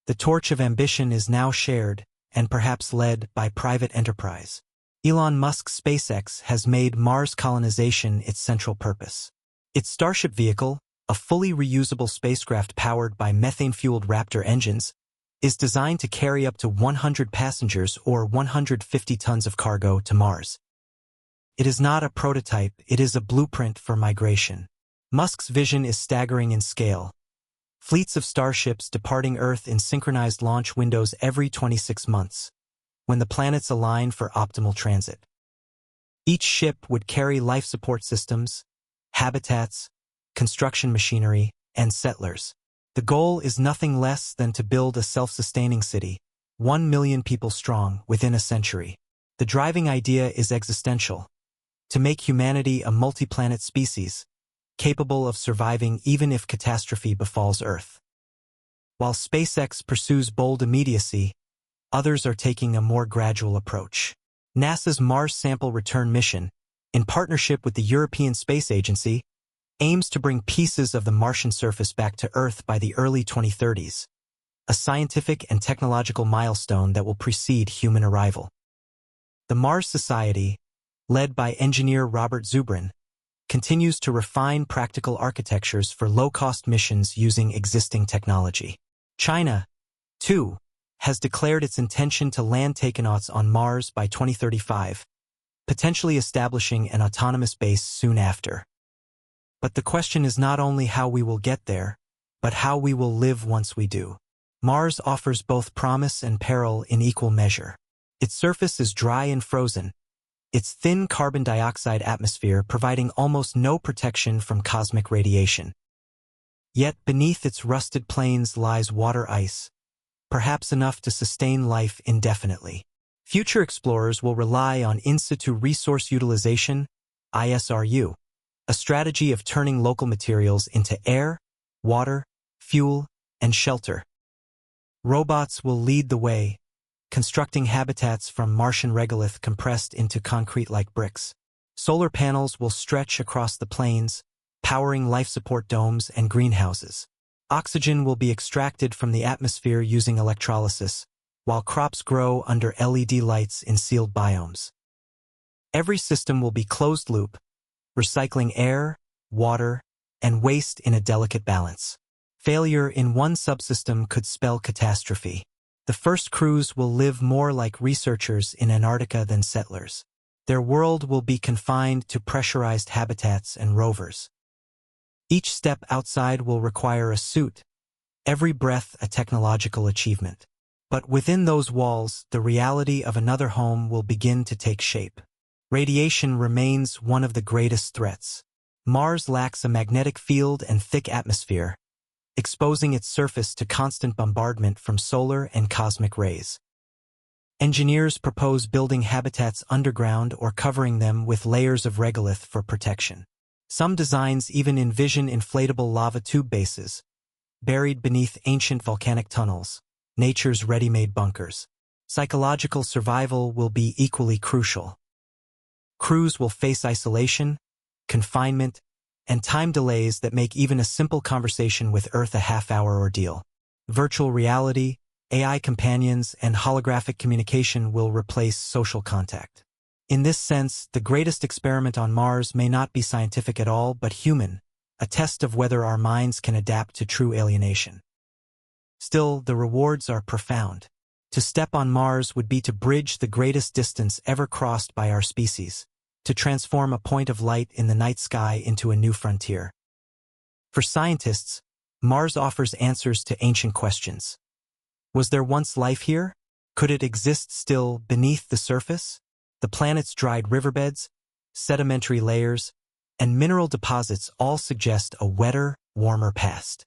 The torch of ambition is now shared, and perhaps led, by private enterprise. Elon Musk's SpaceX has made Mars colonization its central purpose. Its Starship vehicle, a fully reusable spacecraft powered by methane-fueled Raptor engines, is designed to carry up to 100 passengers or 150 tons of cargo to Mars. It is not a prototype, it is a blueprint for migration. Musk's vision is staggering in scale. Fleets of starships departing Earth in synchronized launch windows every 26 months, when the planets align for optimal transit. Each ship would carry life support systems, habitats, construction machinery, and settlers. The goal is nothing less than to build a self-sustaining city, 1 million people strong, within a century. The driving idea is existential: to make humanity a multi-planet species, capable of surviving even if catastrophe befalls Earth. While SpaceX pursues bold immediacy, others are taking a more gradual approach. NASA's Mars Sample Return mission, in partnership with the European Space Agency, aims to bring pieces of the Martian surface back to Earth by the early 2030s, a scientific and technological milestone that will precede human arrival. The Mars Society, led by engineer Robert Zubrin, continues to refine practical architectures for low-cost missions using existing technology. China, too, has declared its intention to land takenauts on Mars by 2035, potentially establishing an autonomous base soon after. But the question is not only how we will get there, but how we will live once we do. Mars offers both promise and peril in equal measure. Its surface is dry and frozen, its thin carbon dioxide atmosphere providing almost no protection from cosmic radiation. Yet beneath its rusted plains lies water ice, perhaps enough to sustain life indefinitely. Future explorers will rely on in situ resource utilization, ISRU, a strategy of turning local materials into air, water, fuel, and shelter. Robots will lead the way, constructing habitats from Martian regolith compressed into concrete-like bricks. Solar panels will stretch across the plains, powering life support domes and greenhouses. Oxygen will be extracted from the atmosphere using electrolysis, while crops grow under LED lights in sealed biomes. Every system will be closed-loop, recycling air, water, and waste in a delicate balance. Failure in one subsystem could spell catastrophe. The first crews will live more like researchers in Antarctica than settlers. Their world will be confined to pressurized habitats and rovers. Each step outside will require a suit, every breath a technological achievement. But within those walls, the reality of another home will begin to take shape. Radiation remains one of the greatest threats. Mars lacks a magnetic field and thick atmosphere, exposing its surface to constant bombardment from solar and cosmic rays. Engineers propose building habitats underground or covering them with layers of regolith for protection. Some designs even envision inflatable lava tube bases, buried beneath ancient volcanic tunnels, nature's ready-made bunkers. Psychological survival will be equally crucial. Crews will face isolation, confinement, and time delays that make even a simple conversation with Earth a half-hour ordeal. Virtual reality, AI companions, and holographic communication will replace social contact. In this sense, the greatest experiment on Mars may not be scientific at all, but human, a test of whether our minds can adapt to true alienation. Still, the rewards are profound. To step on Mars would be to bridge the greatest distance ever crossed by our species, to transform a point of light in the night sky into a new frontier. For scientists, Mars offers answers to ancient questions. Was there once life here? Could it exist still beneath the surface? The planet's dried riverbeds, sedimentary layers, and mineral deposits all suggest a wetter, warmer past.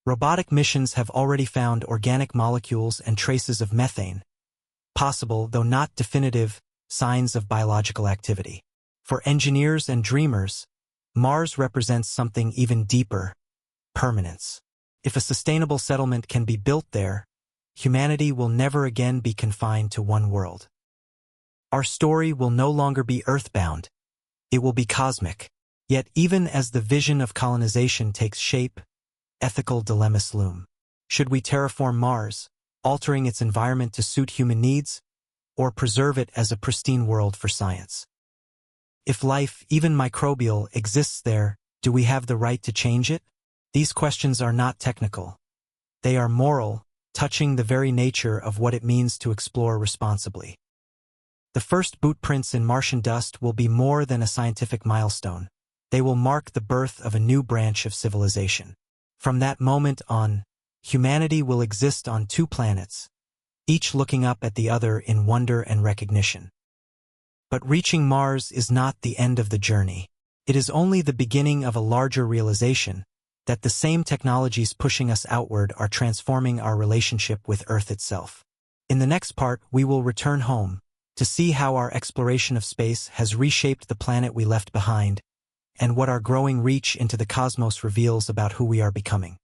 Robotic missions have already found organic molecules and traces of methane, possible, though not definitive, signs of biological activity. For engineers and dreamers, Mars represents something even deeper: permanence. If a sustainable settlement can be built there, humanity will never again be confined to one world. Our story will no longer be earthbound. It will be cosmic. Yet even as the vision of colonization takes shape, ethical dilemmas loom. Should we terraform Mars, altering its environment to suit human needs, or preserve it as a pristine world for science? If life, even microbial, exists there, do we have the right to change it? These questions are not technical. They are moral, touching the very nature of what it means to explore responsibly. The first boot prints in Martian dust will be more than a scientific milestone. They will mark the birth of a new branch of civilization. From that moment on, humanity will exist on two planets, each looking up at the other in wonder and recognition. But reaching Mars is not the end of the journey. It is only the beginning of a larger realization that the same technologies pushing us outward are transforming our relationship with Earth itself. In the next part, we will return home to see how our exploration of space has reshaped the planet we left behind and what our growing reach into the cosmos reveals about who we are becoming.